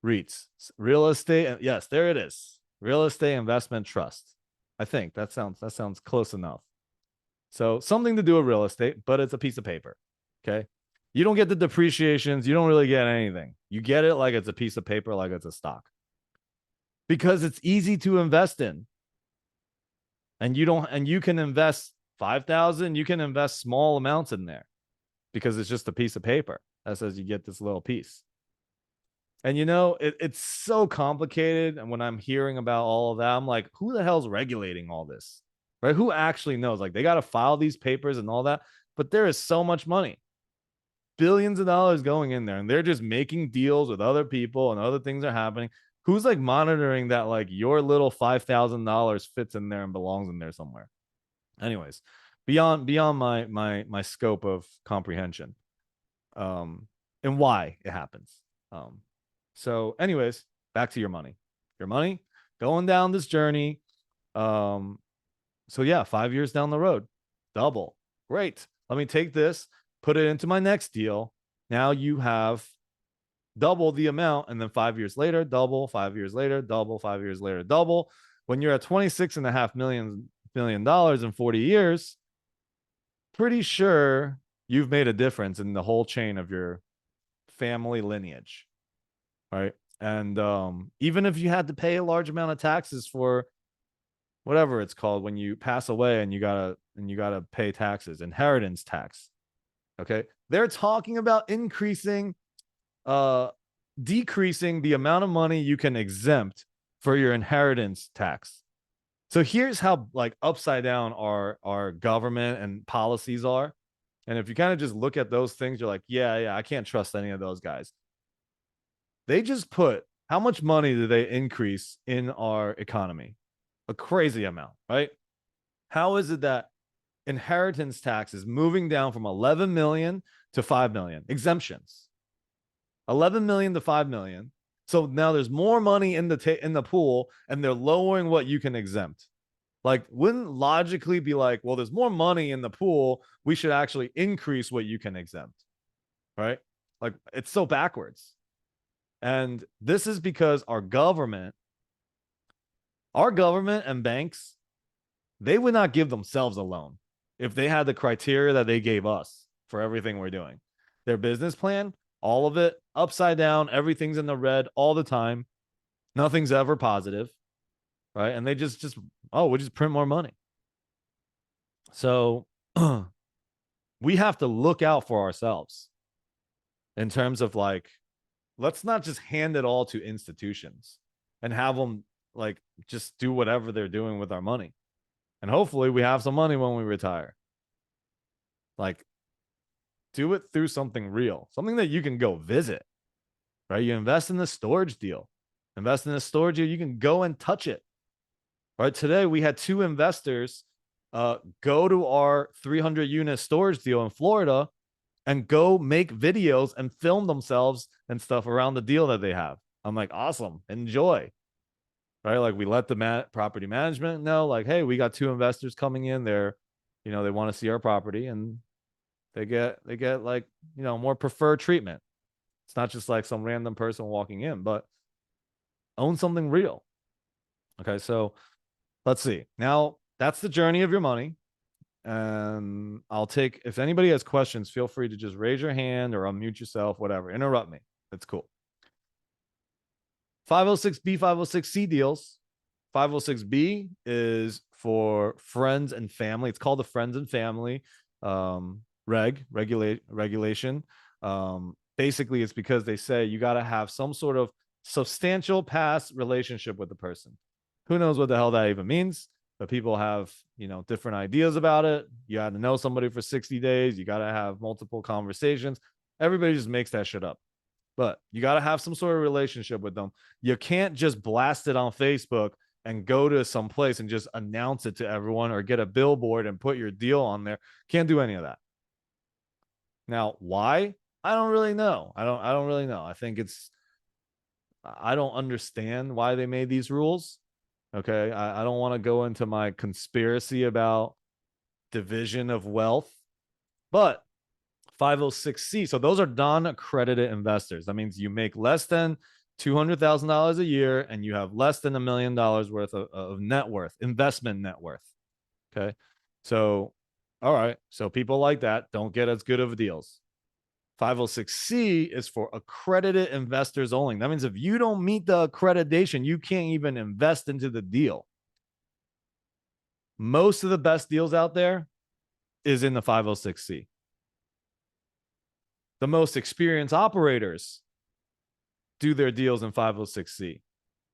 REITs, real estate. Yes, there it is. Real estate investment trust. I think that sounds close enough. So something to do with real estate, but it's a piece of paper. Okay. You don't get the depreciations. You don't really get anything. You get it like it's a piece of paper, like it's a stock. Because it's easy to invest in. And you can invest 5,000, you can invest small amounts in there because it's just a piece of paper that says you get this little piece. And it's so complicated. And when I'm hearing about all of that, I'm like, who the hell's regulating all this? Right? Who actually knows? Like, they got to file these papers and all that, but there is so much money, billions of dollars going in there, and they're just making deals with other people and other things are happening. Who's like monitoring that, like your little $5,000 fits in there and belongs in there somewhere? Anyways, beyond my scope of comprehension, and why it happens. So anyways, back to your money going down this journey. So yeah, 5 years down the road, double. Great. Let me take this, put it into my next deal. Now you have double the amount, and then 5 years later, double, 5 years later, double, 5 years later, double. When you're at $26.5 million in 40 years, pretty sure you've made a difference in the whole chain of your family lineage, right? And even if you had to pay a large amount of taxes for whatever it's called when you pass away and you gotta pay taxes, inheritance tax. Okay, they're talking about decreasing the amount of money you can exempt for your inheritance tax. So here's how like upside down our government and policies are. And if you kind of just look at those things, you're like, yeah, I can't trust any of those guys. They just put how much money do they increase in our economy? A crazy amount, right? How is it that inheritance tax is moving down from 11 million to 5 million exemptions? 11 million to 5 million. So now there's more money in the pool, and they're lowering what you can exempt. Like, wouldn't logically be like, well, there's more money in the pool, we should actually increase what you can exempt, right? Like, it's so backwards. And this is because our government and banks, they would not give themselves a loan if they had the criteria that they gave us for everything we're doing. Their business plan, all of it upside down, everything's in the red all the time. Nothing's ever positive, right? And they just we'll just print more money. So we have to look out for ourselves in terms of like, let's not just hand it all to institutions and have them like just do whatever they're doing with our money. And hopefully we have some money when we retire. Like, do it through something real, something that you can go visit, right? You invest in the storage deal, you can go and touch it, right? Today we had 2 investors go to our 300 unit storage deal in Florida and go make videos and film themselves and stuff around the deal that they have. I'm like, awesome, enjoy. Right? Like, we let the property management know, like, hey, we got 2 investors coming in there, they want to see our property, and they get like, more preferred treatment. It's not just like some random person walking in, but own something real. Okay, so let's see. Now that's the journey of your money. And I'll take, if anybody has questions, feel free to just raise your hand or unmute yourself, whatever. Interrupt me. That's cool. 506B, 506C deals. 506B is for friends and family. It's called the friends and family regulation. Basically, it's because they say you got to have some sort of substantial past relationship with the person. Who knows what the hell that even means? But people have, different ideas about it. You got to know somebody for 60 days. You got to have multiple conversations. Everybody just makes that shit up. But you got to have some sort of relationship with them. You can't just blast it on Facebook and go to some place and just announce it to everyone or get a billboard and put your deal on there. Can't do any of that. Now, why? I don't really know. I don't really know. I think I don't understand why they made these rules. Okay. I don't want to go into my conspiracy about division of wealth, but 506C. So those are non-accredited investors. That means you make less than $200,000 a year and you have less than $1 million worth of net worth, investment net worth. Okay. So, all right. So people like that don't get as good of deals. 506C is for accredited investors only. That means if you don't meet the accreditation, you can't even invest into the deal. Most of the best deals out there is in the 506C. The most experienced operators do their deals in 506C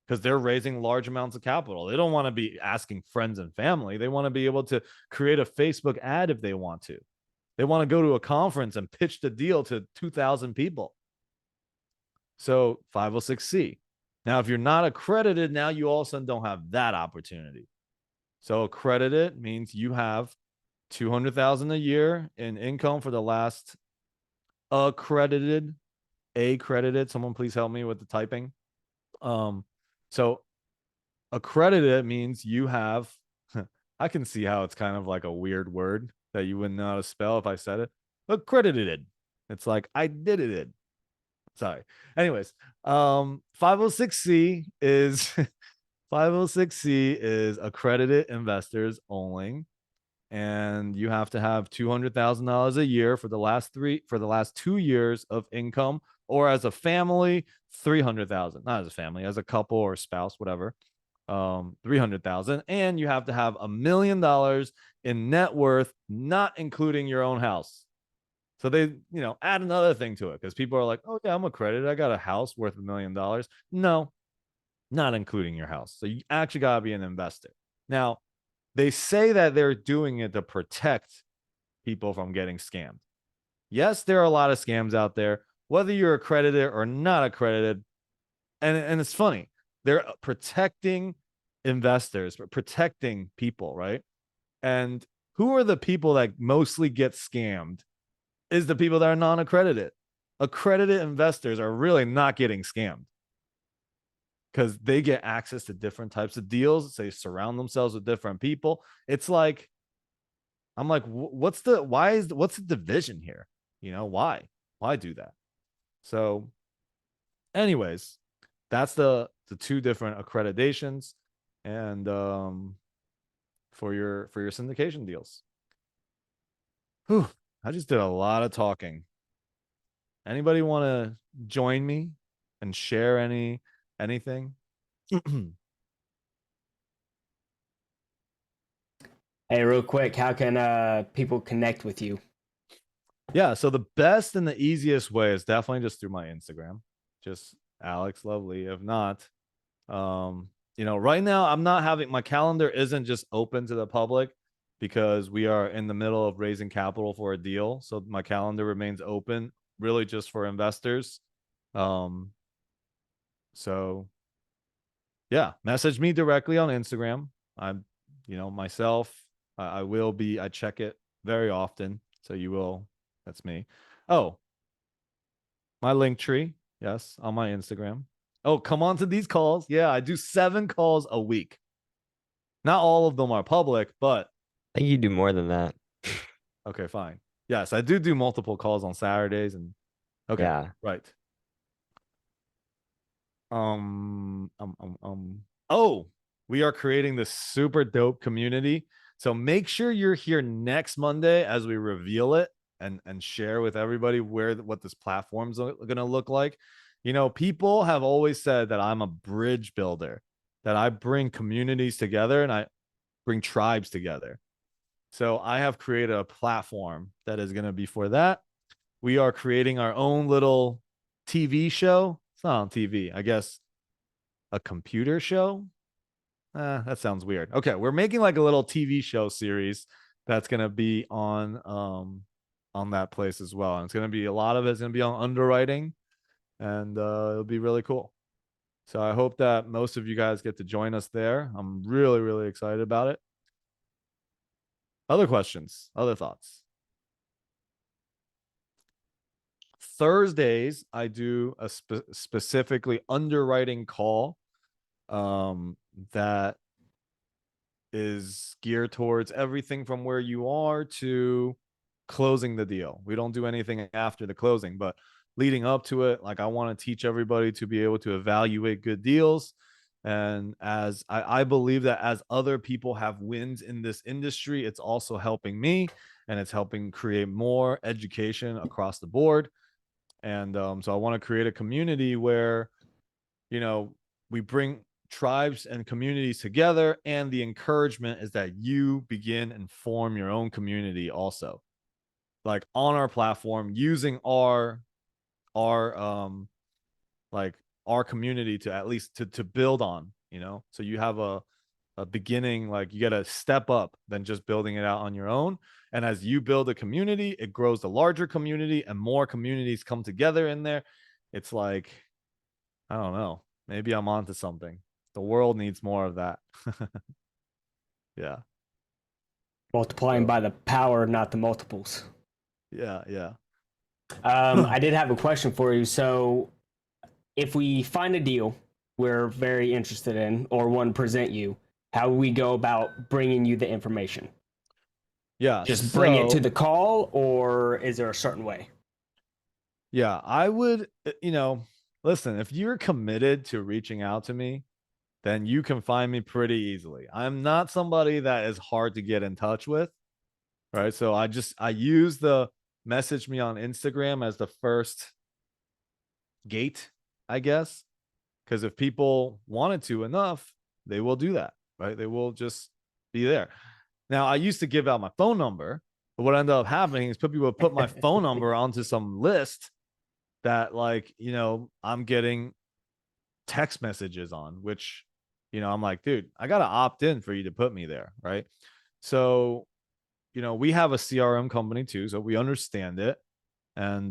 because they're raising large amounts of capital. They don't want to be asking friends and family. They want to be able to create a Facebook ad if they want to. They want to go to a conference and pitch the deal to 2,000 people. So 506C. Now, if you're not accredited, now you also don't have that opportunity. So accredited means you have 200,000 a year in income for the last accredited. Someone please help me with the typing. So accredited means you have, I can see how it's kind of like a weird word that you wouldn't know how to spell if I said it. Accredited. It's like I did it. Sorry. Anyways, 506C is 506C is accredited investors only. and you have to have $200,000 a year for the last 2 years of income, or as a family, 300,000, not as a family, as a couple or spouse, whatever. 300,000, and you have to have $1 million in net worth, not including your own house. So they, add another thing to it, because people are like, oh yeah, I'm accredited, I got a house worth $1 million. No, not including your house. So you actually got to be an investor. Now, they say that they're doing it to protect people from getting scammed. Yes, there are a lot of scams out there, whether you're accredited or not accredited. And it's funny, they're protecting investors, but protecting people, right? And who are the people that mostly get scammed? Is the people that are non-accredited. Accredited investors are really not getting scammed, because they get access to different types of deals. They surround themselves with different people. It's like, I'm like, what's the division here? Why do that? So anyways, that's the two different accreditations, and for your syndication deals. Whew, I just did a lot of talking. Anybody want to join me and share anything? Hey, real quick, how can people connect with you? Yeah, so the best and the easiest way is definitely just through my Instagram, just Alex Lovely. If not, right now I'm not having, my calendar isn't just open to the public, because we are in the middle of raising capital for a deal. So my calendar remains open really just for investors. So yeah, message me directly on Instagram. I'm, myself, I check it very often. So that's me. Oh, my link tree. Yes, on my Instagram. Oh, come on to these calls. Yeah, I do 7 calls a week. Not all of them are public, but I think you do more than that. okay, fine. Yes, I do multiple calls on Saturdays, and okay, Yeah. right. Oh, we are creating this super dope community. So make sure you're here next Monday as we reveal it and share with everybody what this platform's going to look like. People have always said that I'm a bridge builder, that I bring communities together and I bring tribes together. So I have created a platform that is going to be for that. We are creating our own little TV show. It's not on TV, I guess. A computer show? That sounds weird. Okay, we're making like a little TV show series that's gonna be on that place as well. And it's gonna be, a lot of it's gonna be on underwriting, and it'll be really cool. So I hope that most of you guys get to join us there. I'm really, really excited about it. Other questions, other thoughts? Thursdays, I do a specifically underwriting call that is geared towards everything from where you are to closing the deal. We don't do anything after the closing, but leading up to it, like, I want to teach everybody to be able to evaluate good deals. And as I believe that as other people have wins in this industry, it's also helping me, and it's helping create more education across the board. And so I want to create a community where, we bring tribes and communities together, and the encouragement is that you begin and form your own community also, like on our platform, using our like our community to at least to build on, so you have a beginning, like you got to step up than just building it out on your own. And as you build a community, it grows a larger community, and more communities come together in there. It's like, I don't know, maybe I'm onto something. The world needs more of that. Yeah. Multiplying by the power, not the multiples. Yeah. I did have a question for you. So, if we find a deal we're very interested in, or one present you, how we go about bringing you the information? Yeah. Just bring it to the call, or is there a certain way? Yeah, I would, listen, if you're committed to reaching out to me, then you can find me pretty easily. I'm not somebody that is hard to get in touch with. right? So I use the message me on Instagram as the first gate, I guess, because if people wanted to enough, they will do that, right? They will just be there. Now, I used to give out my phone number, but what ended up happening is people would put my phone number onto some list that, like, I'm getting text messages on, which, I'm like, dude, I got to opt in for you to put me there, right? So, we have a CRM company too, so we understand it. And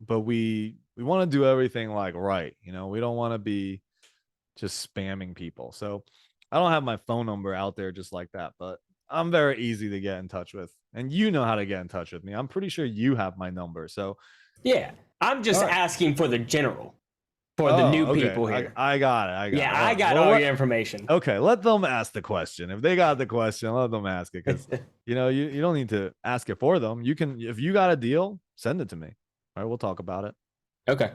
but we want to do everything like right, we don't want to be just spamming people. So I don't have my phone number out there just like that, but I'm very easy to get in touch with. And you know how to get in touch with me. I'm pretty sure you have my number. So Yeah, I'm just all right. asking for the general, for the Oh, new okay. people here. I got it. I got Yeah, it. I got all your information. Okay, let them ask the question. If they got the question, let them ask it, because you don't need to ask it for them. You can, if you got a deal, send it to me. All right, we'll talk about it. Okay.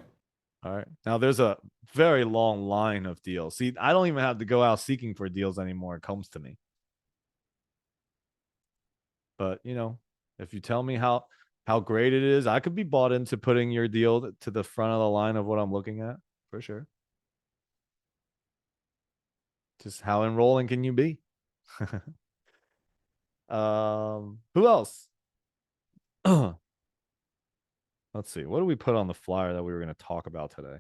All right. Now there's a very long line of deals. See, I don't even have to go out seeking for deals anymore. It comes to me. But if you tell me how great it is, I could be bought into putting your deal to the front of the line of what I'm looking at, for sure. Just how enrolling can you be? Who else? Let's see. What do we put on the flyer that we were going to talk about today?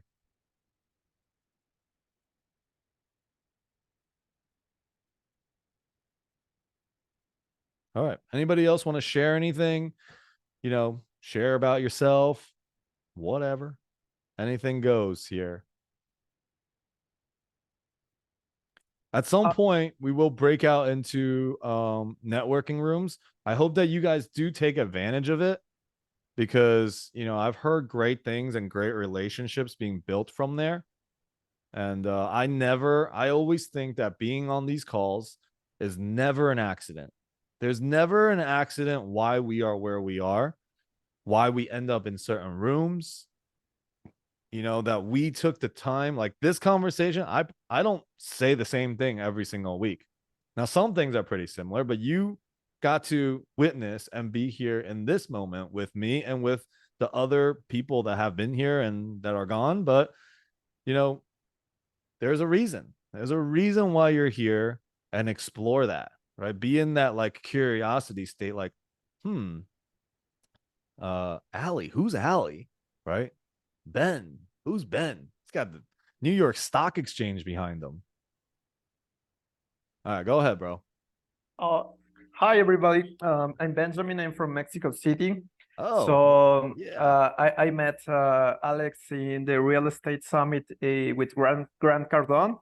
All right. Anybody else want to share anything? Share about yourself, whatever. Anything goes here. At some point, we will break out into networking rooms. I hope that you guys do take advantage of it, because I've heard great things and great relationships being built from there. And I always think that being on these calls is never an accident. There's never an accident why we are where we are, why we end up in certain rooms. That we took the time, like this conversation. I don't say the same thing every single week. Now, some things are pretty similar, but you got to witness and be here in this moment with me and with the other people that have been here and that are gone. But, there's a reason. There's a reason why you're here, and explore that, right? Be in that like curiosity state, like, Allie, who's Allie? Right? Ben, who's Ben? He's got the New York Stock Exchange behind him. All right, go ahead, bro. Hi, everybody. I'm Benjamin. I'm from Mexico City. Oh, So yeah. I met Alex in the real estate summit with Grant Cardone.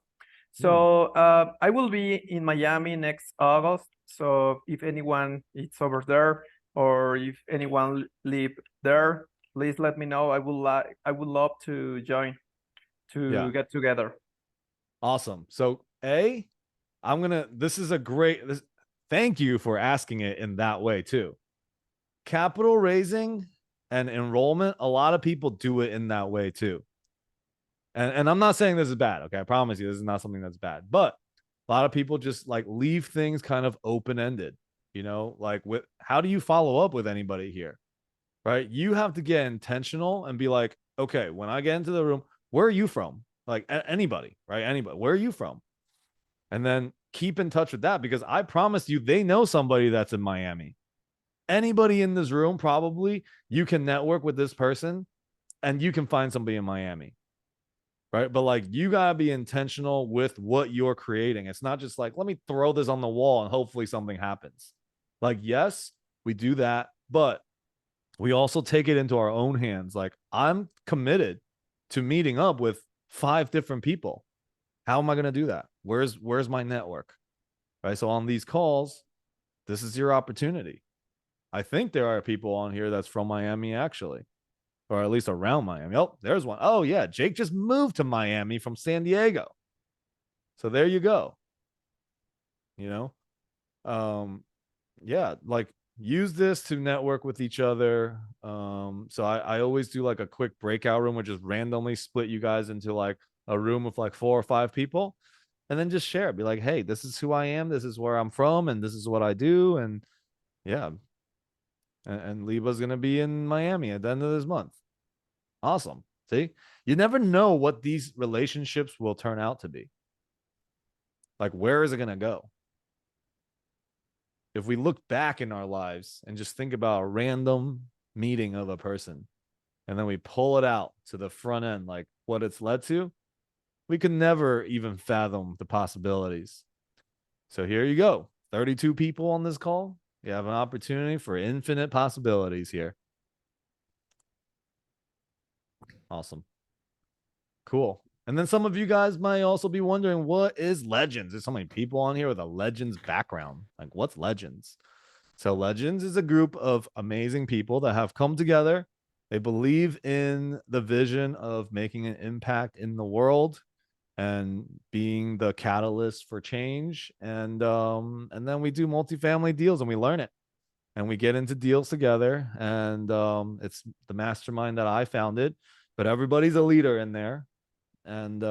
So I will be in Miami next August. So if anyone is over there, or if anyone live there, please let me know. I would love to join, to get together. Awesome. So this is a great, thank you for asking it in that way too. Capital raising and enrollment, a lot of people do it in that way too. And I'm not saying this is bad. Okay. I promise you, this is not something that's bad, but a lot of people just like leave things kind of open-ended, like how do you follow up with anybody here? Right? You have to get intentional and be like, okay, when I get into the room, where are you from? Like anybody, right? Anybody, where are you from? And then keep in touch with that, because I promise you, they know somebody that's in Miami. Anybody in this room, probably you can network with this person and you can find somebody in Miami. Right. But like, you got to be intentional with what you're creating. It's not just like, let me throw this on the wall and hopefully something happens. Like, yes, we do that, but we also take it into our own hands. Like, I'm committed to meeting up with 5 different people. How am I going to do that? Where's my network? Right. So on these calls, this is your opportunity. I think there are people on here that's from Miami, actually, or at least around Miami. Oh, there's one. Oh, yeah. Jake just moved to Miami from San Diego. So there you go. Yeah, like, use this to network with each other. So I always do like a quick breakout room, which is randomly split you guys into like a room of like 4 or 5 people, and then just share. Be like, hey, this is who I am. This is where I'm from. And this is what I do. And Yeah. And Liba's going to be in Miami at the end of this month. Awesome. See, you never know what these relationships will turn out to be. Like, where is it going to go? If we look back in our lives and just think about a random meeting of a person, and then we pull it out to the front end, like what it's led to, we could never even fathom the possibilities. So here you go. 32 people on this call. You have an opportunity for infinite possibilities here. Awesome. Cool. And then some of you guys might also be wondering, what is Legends? There's so many people on here with a Legends background. Like, what's Legends? So Legends is a group of amazing people that have come together. They believe in the vision of making an impact in the world and being the catalyst for change. And then we do multifamily deals and we learn it. And we get into deals together. And it's the mastermind that I founded, but everybody's a leader in there. And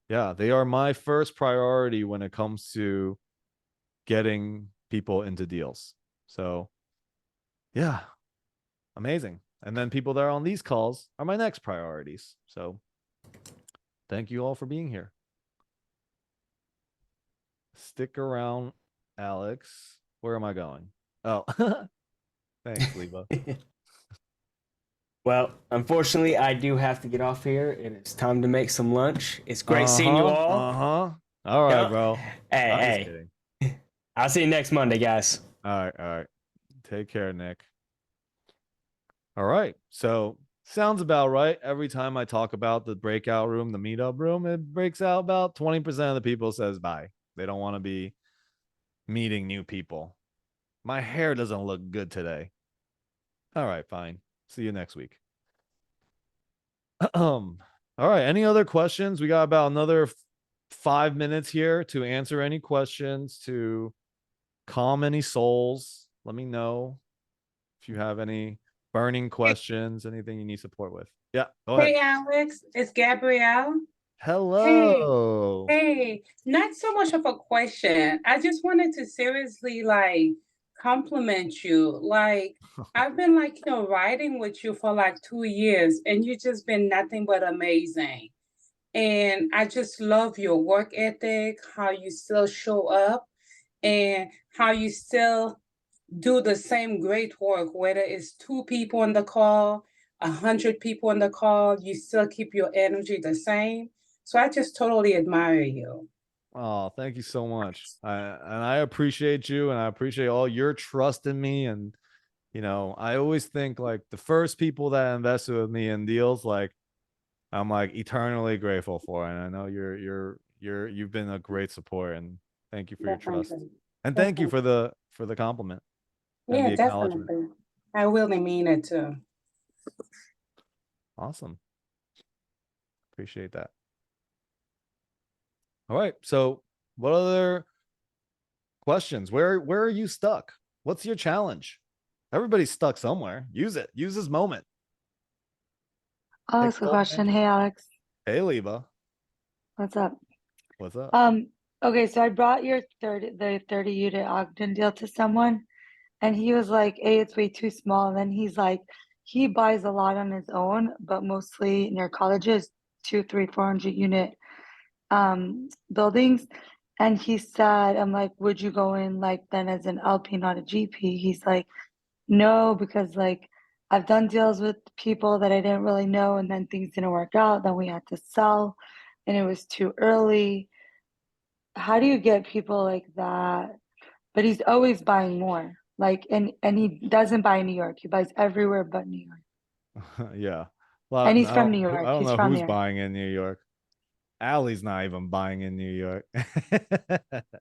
yeah, they are my first priority when it comes to getting people into deals. So yeah, amazing. And then people that are on these calls are my next priorities. So thank you all for being here. Stick around, Alex. Where am I going? Oh, thanks, Leva. Well, unfortunately, I do have to get off here. It is time to make some lunch. It's great seeing you all. All right, Yep. bro. I'm just Hey, kidding. hey. I'll see you next Monday, guys. All right. Take care, Nick. All right. So sounds about right. Every time I talk about the breakout room, the meetup room, it breaks out about 20% of the people says bye. They don't want to be meeting new people. My hair doesn't look good today. All right, fine. See you next week. All right. Any other questions? We got about another 5 minutes here to answer any questions, to calm any souls. Let me know if you have any burning questions, anything you need support with. Yeah, go ahead. Hey, Alex, it's Gabrielle. Hello. Hey, not so much of a question. I just wanted to seriously compliment you. I've been riding with you for like 2 years and you've just been nothing but amazing. And I just love your work ethic, how you still show up and how you still do the same great work, whether it's 2 people on the call, 100 people on the call, you still keep your energy the same. So I just totally admire you. Oh, thank you so much. I appreciate you, and I appreciate all your trust in me. And I always think like the first people that invested with me in deals, like I'm like eternally grateful for. And I know you've been a great support, and thank you for your trust. Definitely. And thank you for the compliment and Yeah, the acknowledgement. definitely. I really mean it too. Awesome. Appreciate that. All right. So what other questions? Where are you stuck? What's your challenge? Everybody's stuck somewhere. Use it. Use this moment. I'll Take ask a full question. advantage. Hey, Alex, Hey, Leva. what's up? What's up? Okay, so I brought the 30 unit Ogden deal to someone, and he was like, "Hey, it's way too small." And then he's like, he buys a lot on his own, but mostly near colleges, 2, 3, 400 unit buildings. And he said, I'm like, would you go in like then as an LP, not a GP? He's like, no, because like I've done deals with people that I didn't really know, and then things didn't work out. Then we had to sell, and it was too early. How do you get people like that? But he's always buying more. Like, and he doesn't buy in New York. He buys everywhere but New York. Yeah. Well, And he's I from New don't York. He's know from who's New York. buying in New York. Allie's not even buying in New York.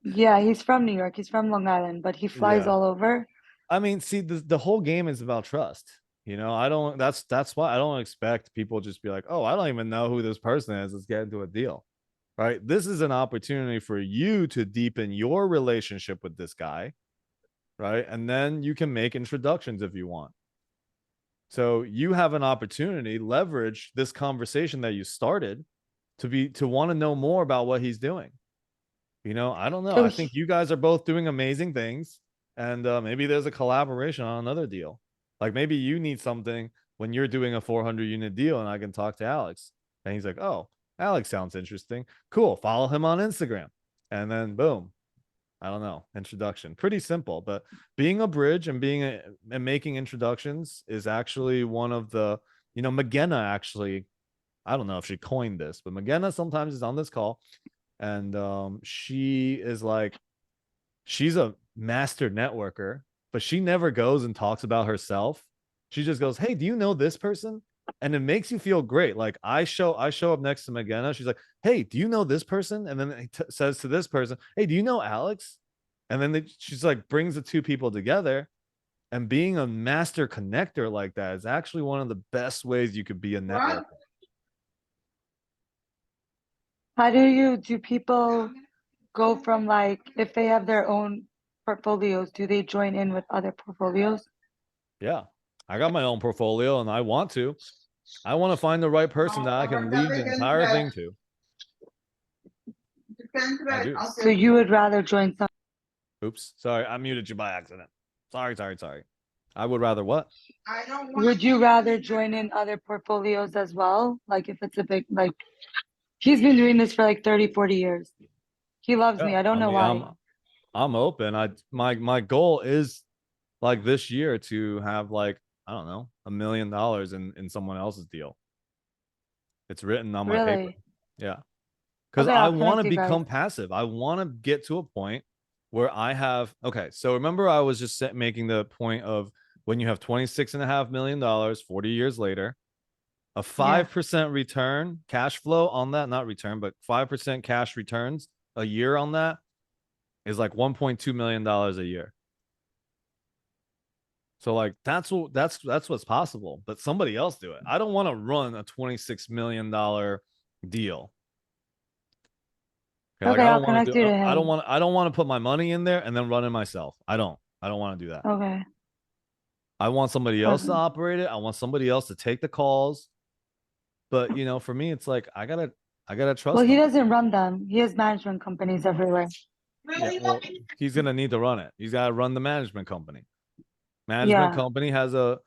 Yeah, he's from New York. He's from Long Island, but he flies Yeah. all over. I mean, see, the whole game is about trust. I don't. That's why I don't expect people just be like, oh, I don't even know who this person is. Let's get into a deal, right? This is an opportunity for you to deepen your relationship with this guy, right? And then you can make introductions if you want. So you have an opportunity, leverage this conversation that you started to want to know more about what he's doing. I don't know. So I think you guys are both doing amazing things. and maybe there's a collaboration on another deal. Like maybe you need something when you're doing a 400 unit deal, and I can talk to Alex, and he's like, "Oh, Alex sounds interesting. Cool. Follow him on Instagram," and then boom. I don't know. Introduction. Pretty simple, but being a bridge and and making introductions is actually one of the, McGenna actually, I don't know if she coined this, but McGenna sometimes is on this call, and she is like, she's a master networker, but she never goes and talks about herself. She just goes, "Hey, do you know this person?" And it makes you feel great. Like I show up next to McGenna. She's like, "Hey, do you know this person?" And then it says to this person, "Hey, do you know Alex?" And then she's like brings the two people together. And being a master connector like that is actually one of the best ways you could be a networker. How do people go from like, if they have their own portfolios, do they join in with other portfolios? Yeah. I got my own portfolio and I want to find the right person that I can leave the entire thing to. I do. So you would rather join some, Oops. Sorry. I muted you by accident. Sorry. I would rather what? would you rather join in other portfolios as well? Like if it's a big, like, he's been doing this for like 30, 40 years. He loves me. Yeah, I don't know mean, why. I'm open. My goal is like this year to have like, I don't know, $1 million in someone else's deal. It's written on my paper. Really? Yeah. Because Okay, I I'll want to connect you guys. become passive. I want to get to a point where I have, okay. So remember I was just making the point of when you have $26.5 million, 40 years later, a 5% return cash flow on that, not return, but 5% cash returns a year on that is like $1.2 million a year. So like that's what's possible, but somebody else do it. I don't want to run a $26 million deal. Like Okay, I I'll don't want to connect you do to I don't him. want to put my money in there and then run it myself. I don't want to do that. Okay. I want somebody else to Okay. operate it. I want somebody else to take the calls. But for me, it's like I gotta trust Well, he them. doesn't run them. He has management companies everywhere. Yeah, well, he's gonna need to run it. He's gotta run the management company. Management Yeah. company has a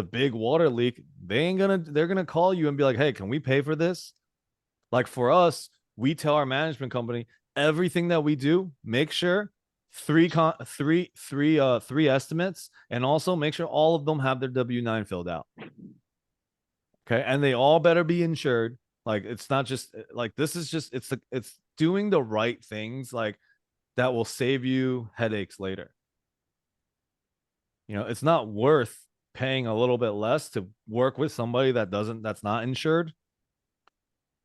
big water leak. They're gonna call you and be like, "Hey, can we pay for this?" Like for us, we tell our management company everything that we do, make sure three estimates, and also make sure all of them have their W-9 filled out. Okay. And they all better be insured. Like it's not just like this is just it's doing the right things like that will save you headaches later. It's not worth paying a little bit less to work with somebody that's not insured,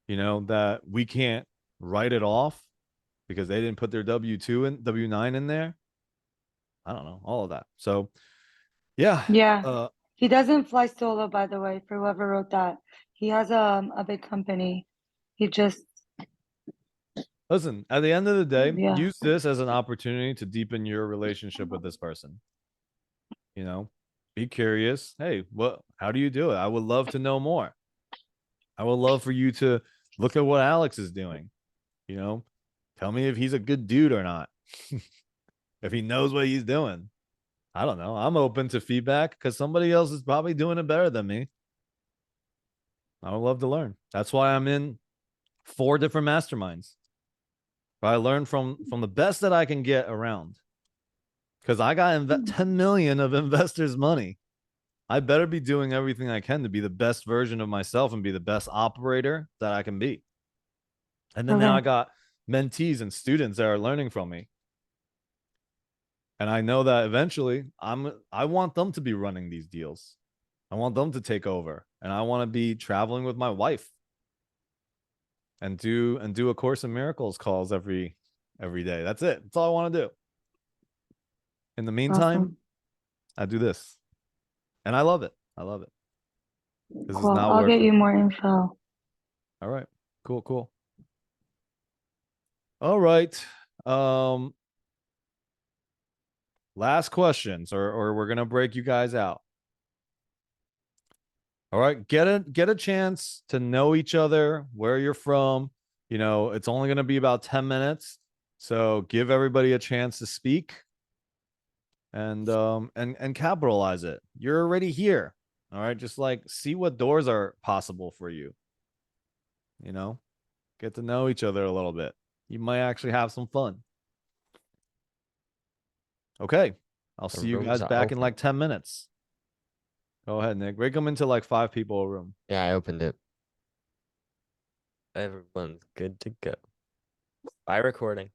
that we can't write it off because they didn't put their W-9 in there. I don't know, all of that. So yeah. Yeah. He doesn't fly solo, by the way, for whoever wrote that. He has a big company. He just, Listen, at the end of the day, yeah. use this as an opportunity to deepen your relationship with this person. Be curious. Hey, how do you do it? I would love to know more. I would love for you to look at what Alex is doing. Tell me if he's a good dude or not. If he knows what he's doing. I don't know. I'm open to feedback because somebody else is probably doing it better than me. I would love to learn. That's why I'm in 4 different masterminds. I learn from the best that I can get around. Because I got 10 million of investors' money. I better be doing everything I can to be the best version of myself and be the best operator that I can be. And then now I got mentees and students that are learning from me. And I know that eventually I want them to be running these deals. I want them to take over. And I want to be traveling with my wife and do a Course in Miracles calls every day. That's it. That's all I want to do. In the meantime, I do this. And I love it. This Cool. is not I'll work get for you me. more info. All right. Cool. All right. Last questions, or we're gonna break you guys out. All right, get a chance to know each other, where you're from. It's only gonna be about 10 minutes, so give everybody a chance to speak. and capitalize it. You're already here. All right. Just like see what doors are possible for you. You know, get to know each other a little bit. You might actually have some fun. Okay. I'll The see you rooms guys are back in open. like 10 minutes. Go ahead, Nick. Break them into like 5 people a room. Yeah, I opened it. Everyone's good to go. Bye recording.